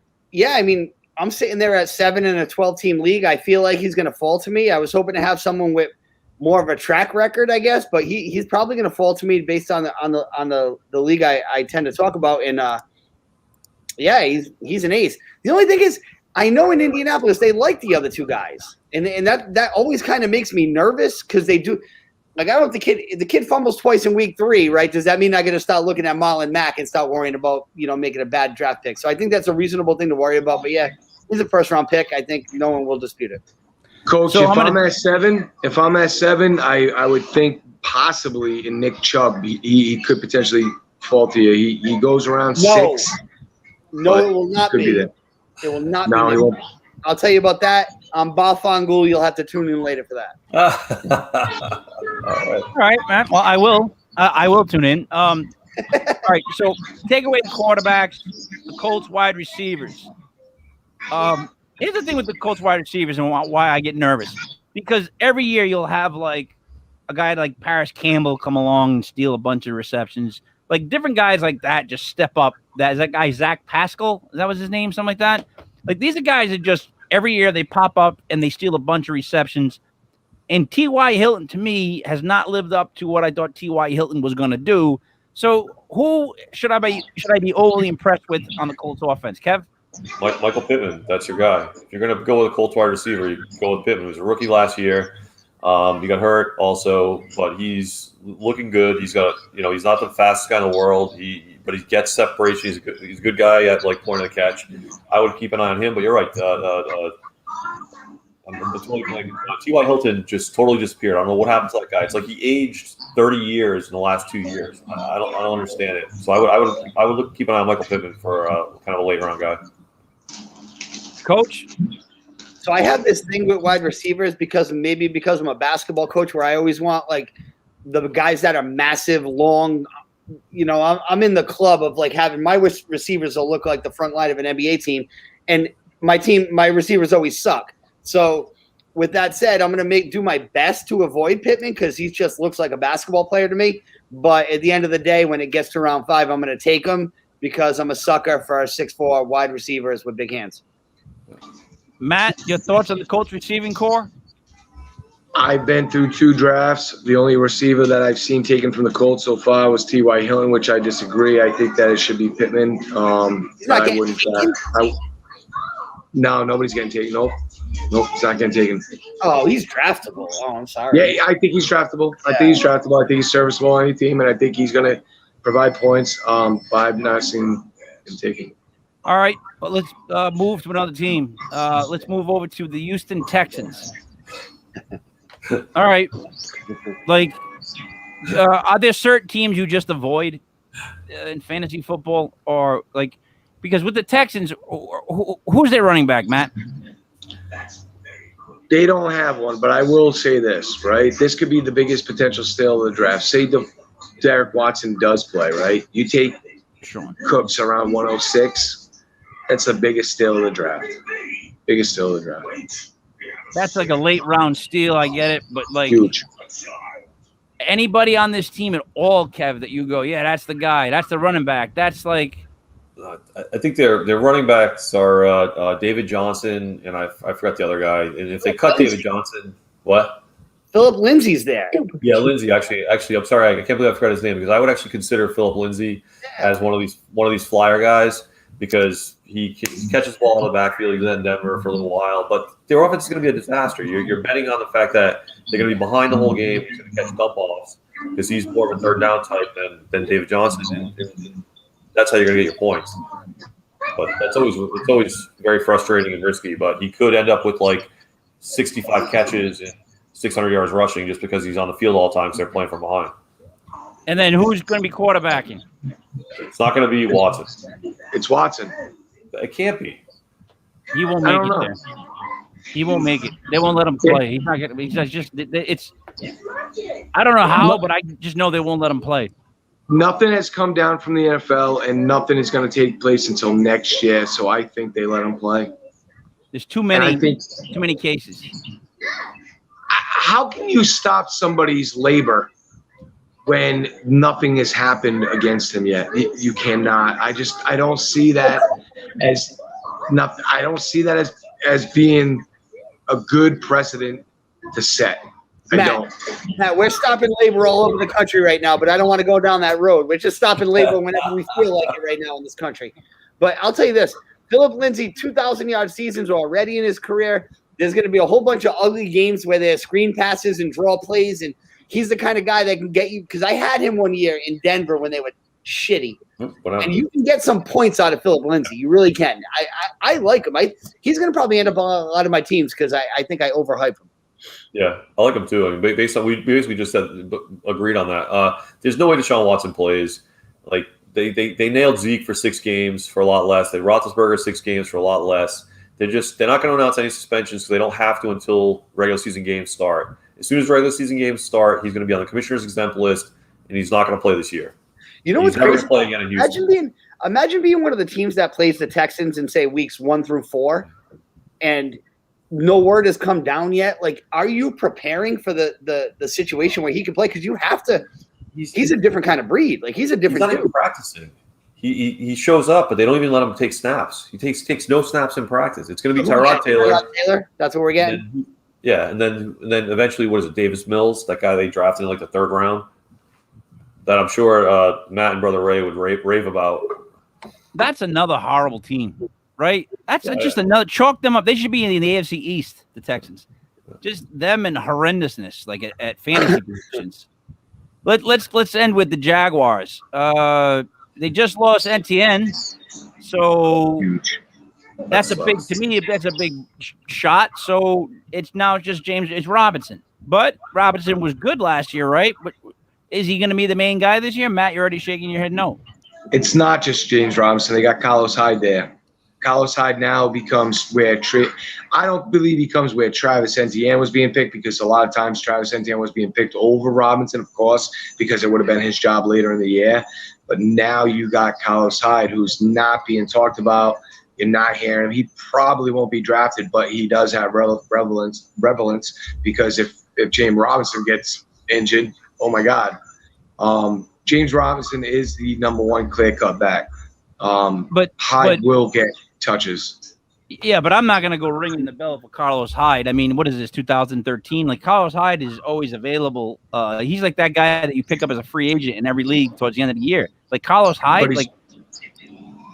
I'm sitting there at 7 in a 12-team league. I feel like he's going to fall to me. I was hoping to have someone with more of a track record, I guess, but he's probably going to fall to me based on the league I tend to talk about. And he's an ace. The only thing is, I know in Indianapolis they like the other 2 guys, and that always kind of makes me nervous because they do. Like, I don't know if the kid fumbles twice in week 3, right? Does that mean I'm going to start looking at Marlon Mack and start worrying about, making a bad draft pick? So I think that's a reasonable thing to worry about. But yeah, he's a 1st-round pick. I think no one will dispute it. Coach, if I'm at 7, I would think possibly in Nick Chubb, he could potentially fall to you. He goes around 6. No, it will not be. It will not be. He won't. I'll tell you about that. On Bar Fongool, you'll have to tune in later for that. All right, man. Well, I will. I will tune in. All right, so take away the quarterbacks, the Colts wide receivers. Here's the thing with the Colts wide receivers and why I get nervous. Because every year you'll have, like, a guy like Paris Campbell come along and steal a bunch of receptions. Like, different guys like that just step up. Is that guy Zach Pascal? That was his name? Something like that? Like, these are guys that just every year they pop up and they steal a bunch of receptions. And T.Y. Hilton, to me, has not lived up to what I thought T.Y. Hilton was going to do. So who should I be overly impressed with on the Colts offense? Kev? Michael Pittman, that's your guy. If you're going to go with a Colts wide receiver, you go with Pittman. He was a rookie last year. He got hurt also, but he's looking good. He's got, he's not the fastest guy in the world. But he gets separation. He's a good guy at like point of the catch. I would keep an eye on him. But you're right. T.Y. Hilton just totally disappeared. I don't know what happened to that guy. It's like he aged 30 years in the last 2 years. I don't understand it. So I would keep an eye on Michael Pittman for kind of a late round guy. Coach? So I have this thing with wide receivers because I'm a basketball coach where I always want like the guys that are massive, long. I'm in the club of like having my receivers will look like the front line of an NBA team, and my receivers always suck. So with that said, I'm going to do my best to avoid Pittman because he just looks like a basketball player to me. But at the end of the day, when it gets to round 5, I'm going to take him because I'm a sucker for 6'4" wide receivers with big hands. Matt, your thoughts on the Colts receiving core? I've been through 2 drafts. The only receiver that I've seen taken from the Colts so far was T.Y. Hilton, which I disagree. I think that it should be Pittman. He's not getting taken? No, nobody's getting taken. Nope, he's not getting taken. Oh, he's draftable. Oh, I'm sorry. Yeah, I think he's draftable. I think he's serviceable on any team, and I think he's going to provide points. But I've not seen him taken. All right, but let's move to another team. Let's move over to the Houston Texans. All right. Like, are there certain teams you just avoid in fantasy football, or like, because with the Texans, who's their running back, Matt? They don't have one, but I will say this, right? This could be the biggest potential steal of the draft. Say Derek Watson does play, right? You take Cooks around 106. That's the biggest steal of the draft. Biggest steal of the draft. That's like a late round steal. I get it, but like huge. Anybody on this team at all, Kev, that you go, yeah, that's the guy. That's the running back. That's like. I think their running backs are David Johnson, and I forgot the other guy. And if they cut David Johnson, what? Philip Lindsay's there. Yeah, Lindsay. Actually, I'm sorry, I can't believe I forgot his name because I would actually consider Philip Lindsay as one of these flyer guys because he catches the ball in the backfield. He was in Denver for a little while, but their offense is going to be a disaster. You're betting on the fact that they're going to be behind the whole game. He's going to catch dump offs because he's more of a third down type than David Johnson. And that's how you're going to get your points. But it's always very frustrating and risky. But he could end up with like 65 catches and 600 yards rushing just because he's on the field all the time because they're playing from behind. And then who's going to be quarterbacking? It's not going to be Watson. It's Watson. It can't be. He won't make it there. He won't make it. They won't let him play. He's not going to. It's. I don't know how, but I just know they won't let him play. Nothing has come down from the NFL, and nothing is going to take place until next year. So I think they let him play. There's too many cases. How can you stop somebody's labor when nothing has happened against him yet? You cannot. I don't see that as nothing. I don't see that as being a good precedent to set. Matt, we're stopping labor all over the country right now, but I don't want to go down that road. We're just stopping labor whenever we feel like it right now in this country. But I'll tell you this, Philip Lindsay, 2,000-yard seasons are already in his career. There's going to be a whole bunch of ugly games where there's screen passes and draw plays, and he's the kind of guy that can get you – because I had him one year in Denver when they were shitty. And you can get some points out of Philip Lindsay. You really can. I like him. He's going to probably end up on a lot of my teams because I think I overhype him. Yeah, I like him too. I mean, based on we basically just agreed on that. There's no way Deshaun Watson plays. Like they nailed Zeke for 6 games for a lot less. They Roethlisberger 6 games for a lot less. They're not going to announce any suspensions because they don't have to until regular season games start. As soon as regular season games start, he's going to be on the commissioner's exempt list, and he's not going to play this year. You know what's crazy? Imagine being one of the teams that plays the Texans in say weeks 1 through 4, and no word has come down yet. Like, are you preparing for the situation where he can play? Because you have to. He's a different kind of breed. Like he's a different. He's not even practicing. He shows up, but they don't even let him take snaps. He takes no snaps in practice. It's going to be Tyrod Taylor. That's what we're getting. And then eventually, what is it? Davis Mills, that guy they drafted in like the 3rd round. that I'm sure Matt and Brother Ray would rave about. That's another horrible team, right? That's just another chalk them up. They should be in the AFC East, the Texans. Just them and horrendousness, like at fantasy positions. Let's end with the Jaguars. They just lost Etienne, so that's a big shot. So it's now just it's Robinson. But Robinson was good last year, right? But is he going to be the main guy this year? Matt, you're already shaking your head no. It's not just James Robinson. They got Carlos Hyde there. Carlos Hyde now becomes where I don't believe he comes where Travis Etienne was being picked, because a lot of times Travis Etienne was being picked over Robinson, of course, because it would have been his job later in the year. But now you got Carlos Hyde, who's not being talked about. You're not hearing him. He probably won't be drafted, but he does have relevance because if James Robinson gets injured, oh my God. James Robinson is the number one clear-cut back. But Hyde will get touches. Yeah, but I'm not going to go ringing the bell for Carlos Hyde. I mean, what is this, 2013? Like, Carlos Hyde is always available. He's like that guy that you pick up as a free agent in every league towards the end of the year. Like, Carlos Hyde,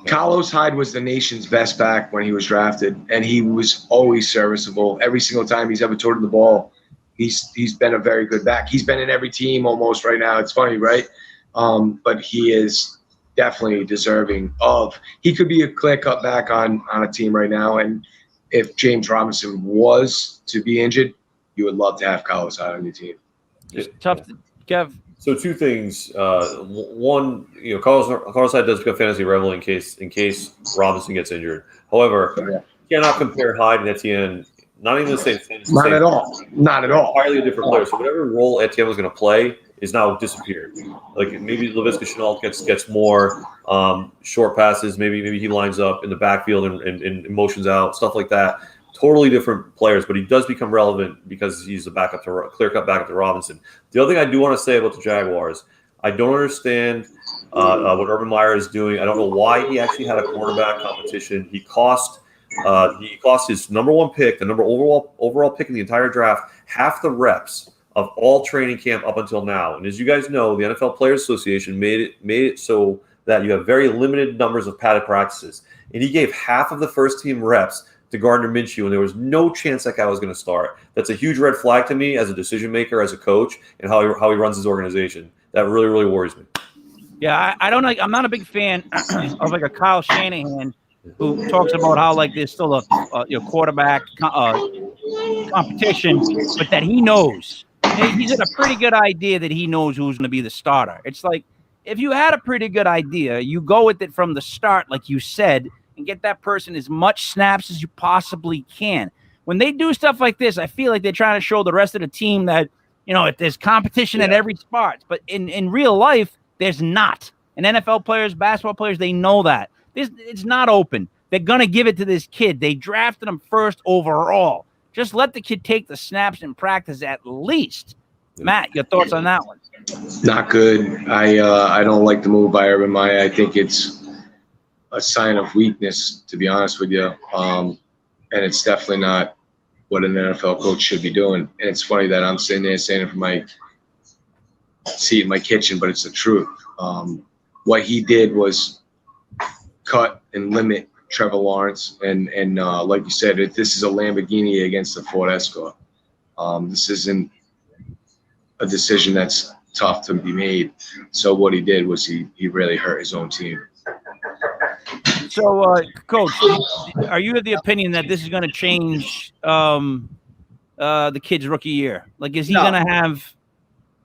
Carlos Hyde was the nation's best back when he was drafted, and he was always serviceable. Every single time he's ever toted the ball, he's been a very good back. He's been in every team almost right now. It's funny, right? But he is definitely deserving of. He could be a clear-cut back on a team right now, and if James Robinson was to be injured, you would love to have Carlos Hyde on your team. It's tough to Kev. So two things. One, Carlos Hyde does become fantasy relevant in case Robinson gets injured. However, you cannot compare Hyde and Etienne. Not even the same thing. Not at all. Entirely different players. So whatever role Etienne was going to play is now disappeared. Like maybe Laviska Shenault gets more short passes. Maybe he lines up in the backfield and motions out, stuff like that. Totally different players, but he does become relevant because he's a clear-cut backup to Robinson. The other thing I do want to say about the Jaguars, I don't understand what Urban Meyer is doing. I don't know why he actually had a quarterback competition. He cost his number one pick, the number overall pick in the entire draft, half the reps of all training camp up until now. And as you guys know, the NFL Players Association made it so that you have very limited numbers of padded practices. And he gave half of the first team reps to Gardner Minshew, and there was no chance that guy was going to start. That's a huge red flag to me as a decision maker, as a coach, and how he runs his organization. That really, really worries me. Yeah, I don't like. I'm not a big fan of like a Kyle Shanahan who talks about how like there's still a quarterback competition, but that he knows. He's got a pretty good idea that he knows who's going to be the starter. It's like if you had a pretty good idea, you go with it from the start, like you said, and get that person as much snaps as you possibly can. When they do stuff like this, I feel like they're trying to show the rest of the team that, if there's competition at every spot. But in real life, there's not. And NFL players, basketball players, they know that. It's not open. They're going to give it to this kid. They drafted him first overall. Just let the kid take the snaps in practice at least. Matt, your thoughts on that one? Not good. I don't like the move by Urban Meyer. I think it's a sign of weakness, to be honest with you. And it's definitely not what an NFL coach should be doing. And it's funny that I'm sitting there saying it from my seat in my kitchen, but it's the truth. What he did was cut and limit Trevor Lawrence. And like you said, this is a Lamborghini against a Ford Escort. This isn't a decision that's tough to be made. So what he did was he really hurt his own team. So, Coach, are you of the opinion that this is going to change the kid's rookie year? Like, is he going to have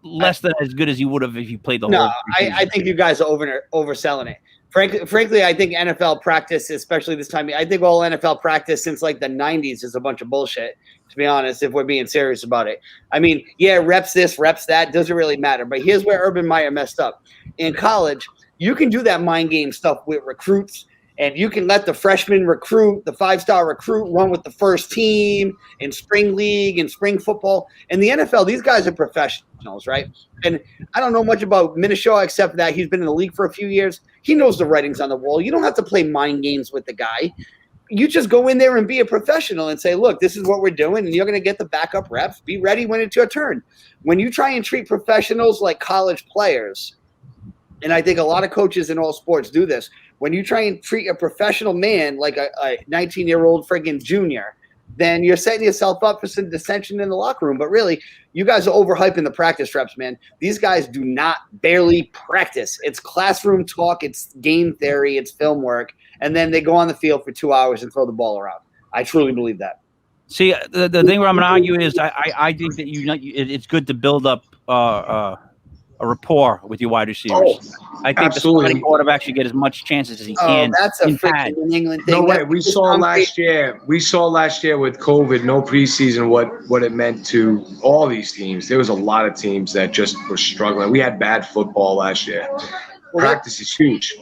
less than as good as he would have if he played the whole? No, I think you guys are overselling it. Frankly, I think NFL practice, especially this time, I think all NFL practice since like the 90s is a bunch of bullshit, to be honest, if we're being serious about it. I mean, yeah, reps this, reps that, doesn't really matter. But here's where Urban Meyer messed up. In college, you can do that mind game stuff with recruits, and you can let the freshman recruit, the 5-star recruit, run with the first team in spring league and spring football. In the NFL, these guys are professionals, right? And I don't know much about Minnesota except that he's been in the league for a few years. He knows the writings on the wall. You don't have to play mind games with the guy. You just go in there and be a professional and say, look, this is what we're doing, and you're going to get the backup reps. Be ready when it's your turn. When you try and treat professionals like college players, And I think a lot of coaches in all sports do this. When you try and treat a professional man like a 19-year-old friggin' junior, then you're setting yourself up for some dissension in the locker room. But really, you guys are overhyping the practice reps, man. These guys do not barely practice. It's classroom talk, it's game theory, it's film work, and then they go on the field for 2 hours and throw the ball around. I truly believe that. See, the thing where I'm going to argue is I think that it's good to build up a rapport with your wide receivers. I think absolutely. the quarterback should get as much chances as he can. That's a freaking New England thing. No way. We saw last year with COVID, no preseason, what it meant to all these teams. There was a lot of teams that just were struggling. We had bad football last year. Practice is huge.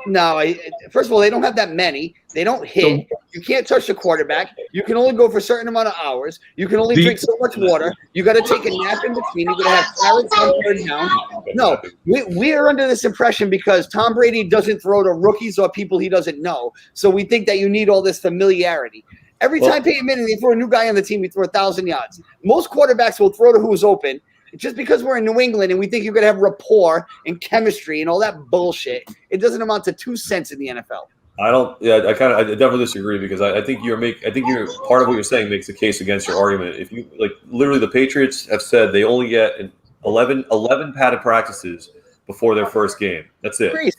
No, first of all, they don't have that many. They don't hit. You can't touch the quarterback. You can only go for a certain amount of hours. You can only drink so much water. You got to take a nap in between. You got to have carrots on third down. No, we are under this impression because Tom Brady doesn't throw to rookies or people he doesn't know. So we think that you need all this familiarity. Every time Peyton Manning, they throw a new guy on the team, we throw 1,000 yards. Most quarterbacks will throw to who's open. Just because we're in New England and we think you're going to have rapport and chemistry and all that bullshit, it doesn't amount to 2 cents in the NFL. I definitely disagree because I think you're part of what you're saying makes the case against your argument. If you literally the Patriots have said they only get 11 padded practices before their first game. That's it. Crazy.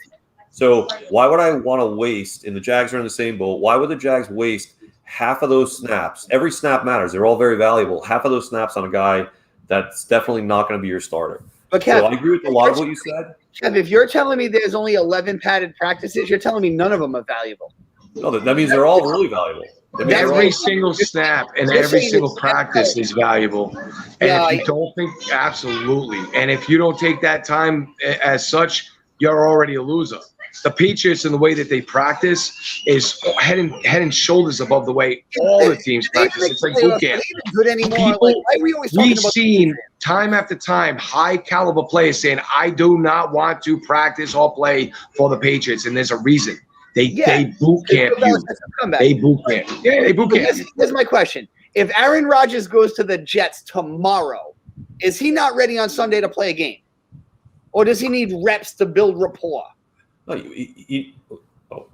So why would I want to waste, and the Jags are in the same boat, why would the Jags waste half of those snaps? Every snap matters. They're all very valuable. Half of those snaps on a guy that's definitely not going to be your starter. But Kev, so I agree with a lot of what you said. Kev, if you're telling me there's only 11 padded practices, you're telling me none of them are valuable. No, that means they're all really valuable. Every single snap and every single practice is valuable. And if you don't think, absolutely. And if you don't take that time as such, you're already a loser. The Patriots and the way that they practice is head and shoulders above the way all the teams practice. It's like boot camp. Good anymore. We've seen time after time high caliber players saying, I do not want to practice or play for the Patriots. And there's a reason. They boot camp you. They boot camp. Yeah, they boot camp. Here's my question. If Aaron Rodgers goes to the Jets tomorrow, is he not ready on Sunday to play a game? Or does he need reps to build rapport? No,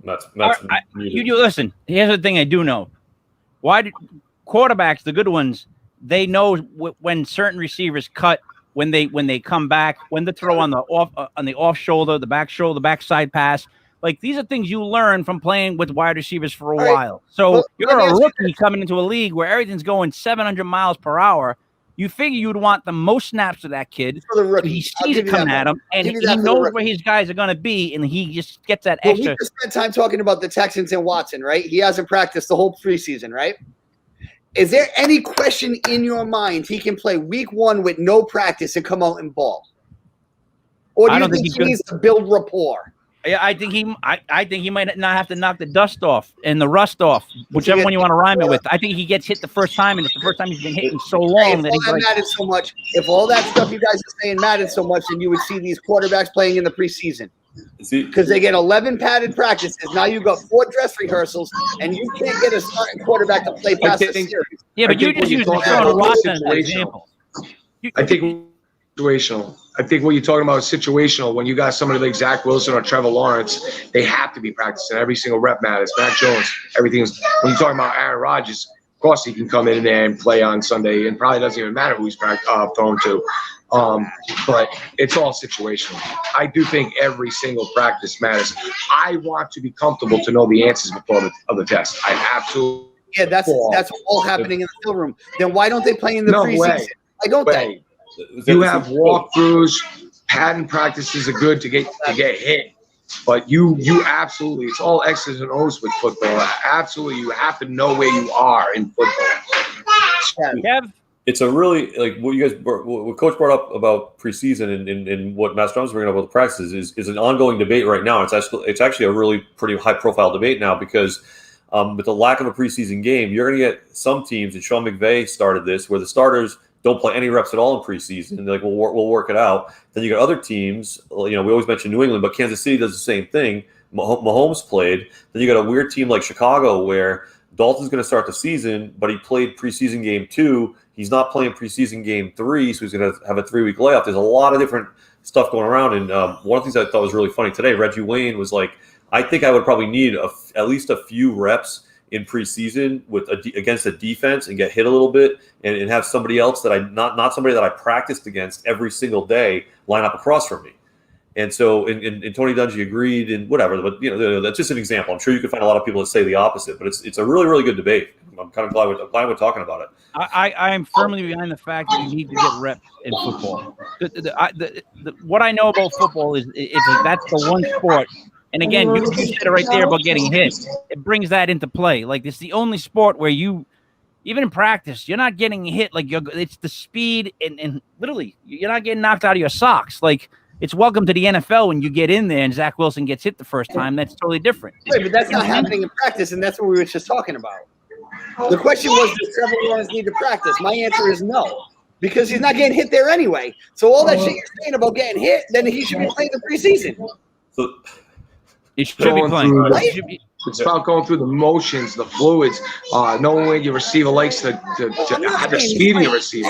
Matt's you listen. Here's the thing I do know. Quarterbacks, the good ones, they know when certain receivers cut, when they come back, when to throw on the off shoulder, the back shoulder, the backside pass. Like these are things you learn from playing with wide receivers for a while. So you're a rookie coming into a league where everything's going 700 miles per hour. You figure you'd want the most snaps of that kid. He sees it coming at him, and he knows where his guys are going to be, and he just gets that extra. We just spent time talking about the Texans and Watson, right? He hasn't practiced the whole preseason, right? Is there any question in your mind he can play week 1 with no practice and come out and ball? Or do you think he needs to build rapport? Yeah, I think he might not have to knock the dust off and the rust off, whichever one you want to rhyme it with. I think he gets hit the first time, and it's the first time he's been hitting so long that he's mattered so much. If all that stuff you guys are saying mattered so much, then you would see these quarterbacks playing in the preseason. Because they get 11 padded practices. Now you've got 4 dress rehearsals, and you can't get a starting quarterback to play past the series. Yeah, but you just use Deshaun Watson as an example. I think situational. I think what you're talking about is situational. When you got somebody like Zach Wilson or Trevor Lawrence, they have to be practicing. Every single rep matters. Mac Jones, everything is. When you're talking about Aaron Rodgers, of course he can come in there and play on Sunday, and probably doesn't even matter who he's thrown to. But it's all situational. I do think every single practice matters. I want to be comfortable to know the answers before the test. I absolutely. Yeah, that's all happening in the field room. Then why don't they play in the preseason? Why don't they? You have walkthroughs, pattern practices are good to get hit, but you absolutely, it's all X's and O's with football. Absolutely, you have to know where you are in football. It's a really what Coach brought up about preseason and what Matt Strom's bringing up about the practices is an ongoing debate right now. It's actually a really pretty high profile debate now because with the lack of a preseason game, you're going to get some teams, and Sean McVay started this, where the starters don't play any reps at all in preseason, and they're like, we'll work it out. Then you got other teams, we always mention New England, but Kansas City does the same thing. Mahomes played. Then you got a weird team like Chicago where Dalton's going to start the season, but he played preseason game 2. He's not playing preseason game 3, so he's going to have a 3-week layoff. There's a lot of different stuff going around. And one of the things I thought was really funny today, Reggie Wayne was like, I think I would probably need at least a few reps in preseason with against a defense and get hit a little bit and have somebody else that not somebody that I practiced against every single day line up across from me. And so, and Tony Dungy agreed, and whatever. But that's just an example. I'm sure you can find a lot of people that say the opposite. But it's a really, really good debate. I'm kind of glad we're talking about it. I am firmly behind the fact that you need to get reps in football. What I know about football is that's the one sport. And again, you said it right there about getting hit. It brings that into play. Like, it's the only sport where even in practice, you're not getting hit. Like, it's the speed and literally, you're not getting knocked out of your socks. Like, it's welcome to the NFL when you get in there and Zach Wilson gets hit the first time. That's totally different. Wait, but that's not happening in practice, and that's what we were just talking about. The question was, does Trevor Lawrence need to practice? My answer is no, because he's not getting hit there anyway. So all that shit you're saying about getting hit, then he should be playing the preseason. So, he should be playing. It's about going through the motions, the fluids, knowing when your receiver likes to have the speed of your receiver.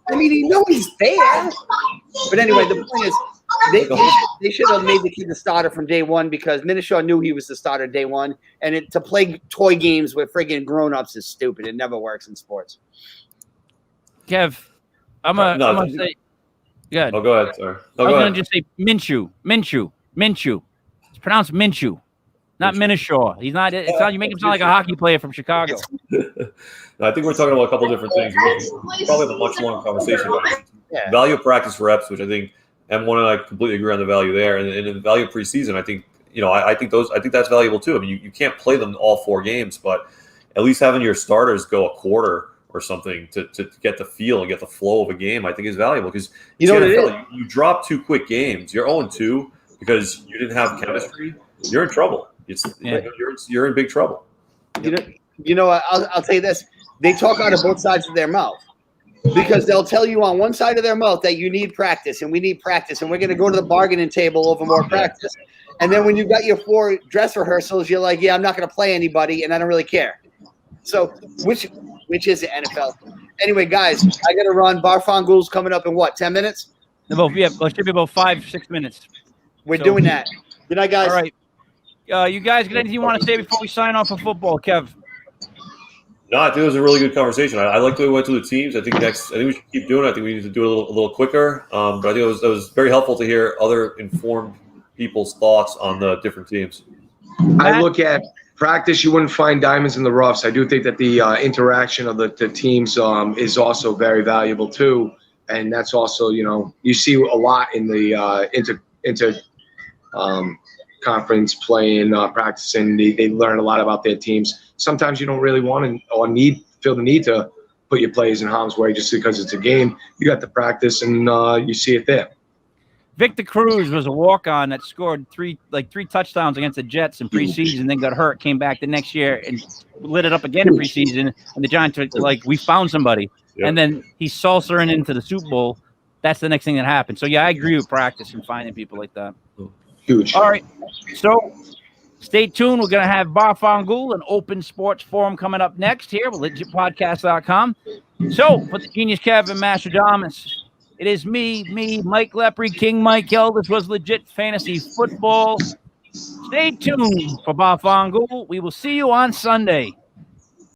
I mean, you know he's there. But anyway, the point is, they should have made the kid the starter from day one, because Minshew knew he was the starter day one. And to play toy games with friggin' grown-ups is stupid. It never works in sports. Kev, I'm gonna say, good. Oh, go ahead, sir. I'm gonna just say Minshew. It's pronounced Minshew, not Minshew. He's not. You make him sound like a hockey player from Chicago. I think we're talking about a couple different things. We probably have a much longer conversation about it. Yeah. Value of practice reps, which I think M1 and I completely agree on the value there, and the value of preseason. I think I think that's valuable too. I mean, you can't play them all 4 games, but at least having your starters go a quarter or something to get the feel and get the flow of a game, I think is valuable, because you drop 2 quick games, you're 0-2 because you didn't have chemistry. You're in trouble. You're in big trouble. I'll tell you this. They talk out of both sides of their mouth, because they'll tell you on one side of their mouth that you need practice and we need practice and we're going to go to the bargaining table over more practice. And then when you got your 4 dress rehearsals, you're like, yeah, I'm not going to play anybody and I don't really care. So which is the NFL? Anyway, guys, I got to run. Bar Fongool's coming up in 10 minutes? It should be about 5-6 minutes. We're doing that. Good night, guys. All right. You guys got anything you want to say before we sign off for football, Kev? No, I think it was a really good conversation. I like the way we went through the teams. I think we should keep doing it. I think we need to do it a little quicker. But I think it was very helpful to hear other informed people's thoughts on the different teams. I look at practice. You wouldn't find diamonds in the roughs. I do think that the interaction of the teams is also very valuable too. And that's also, you see a lot in the inter conference playing, practicing. They learn a lot about their teams. Sometimes you don't really want to or feel the need to put your players in harm's way just because it's a game. You got to practice, and you see it there. Victor Cruz was a walk-on that scored three touchdowns against the Jets in preseason, then got hurt, came back the next year and lit it up again in preseason. And the Giants were like, we found somebody. Yep. And then he's salsering into the Super Bowl. That's the next thing that happened. So, yeah, I agree with practice and finding people like that. Huge. All right. So, stay tuned. We're going to have Bar Fongool, an open sports forum, coming up next here with legitpodcast.com. So, for the Genius Kevin Mastradamus, it is me, Mike Lepre, King Mike Hill. This was Legit Fantasy Football. Stay tuned for Bar Fongool. We will see you on Sunday.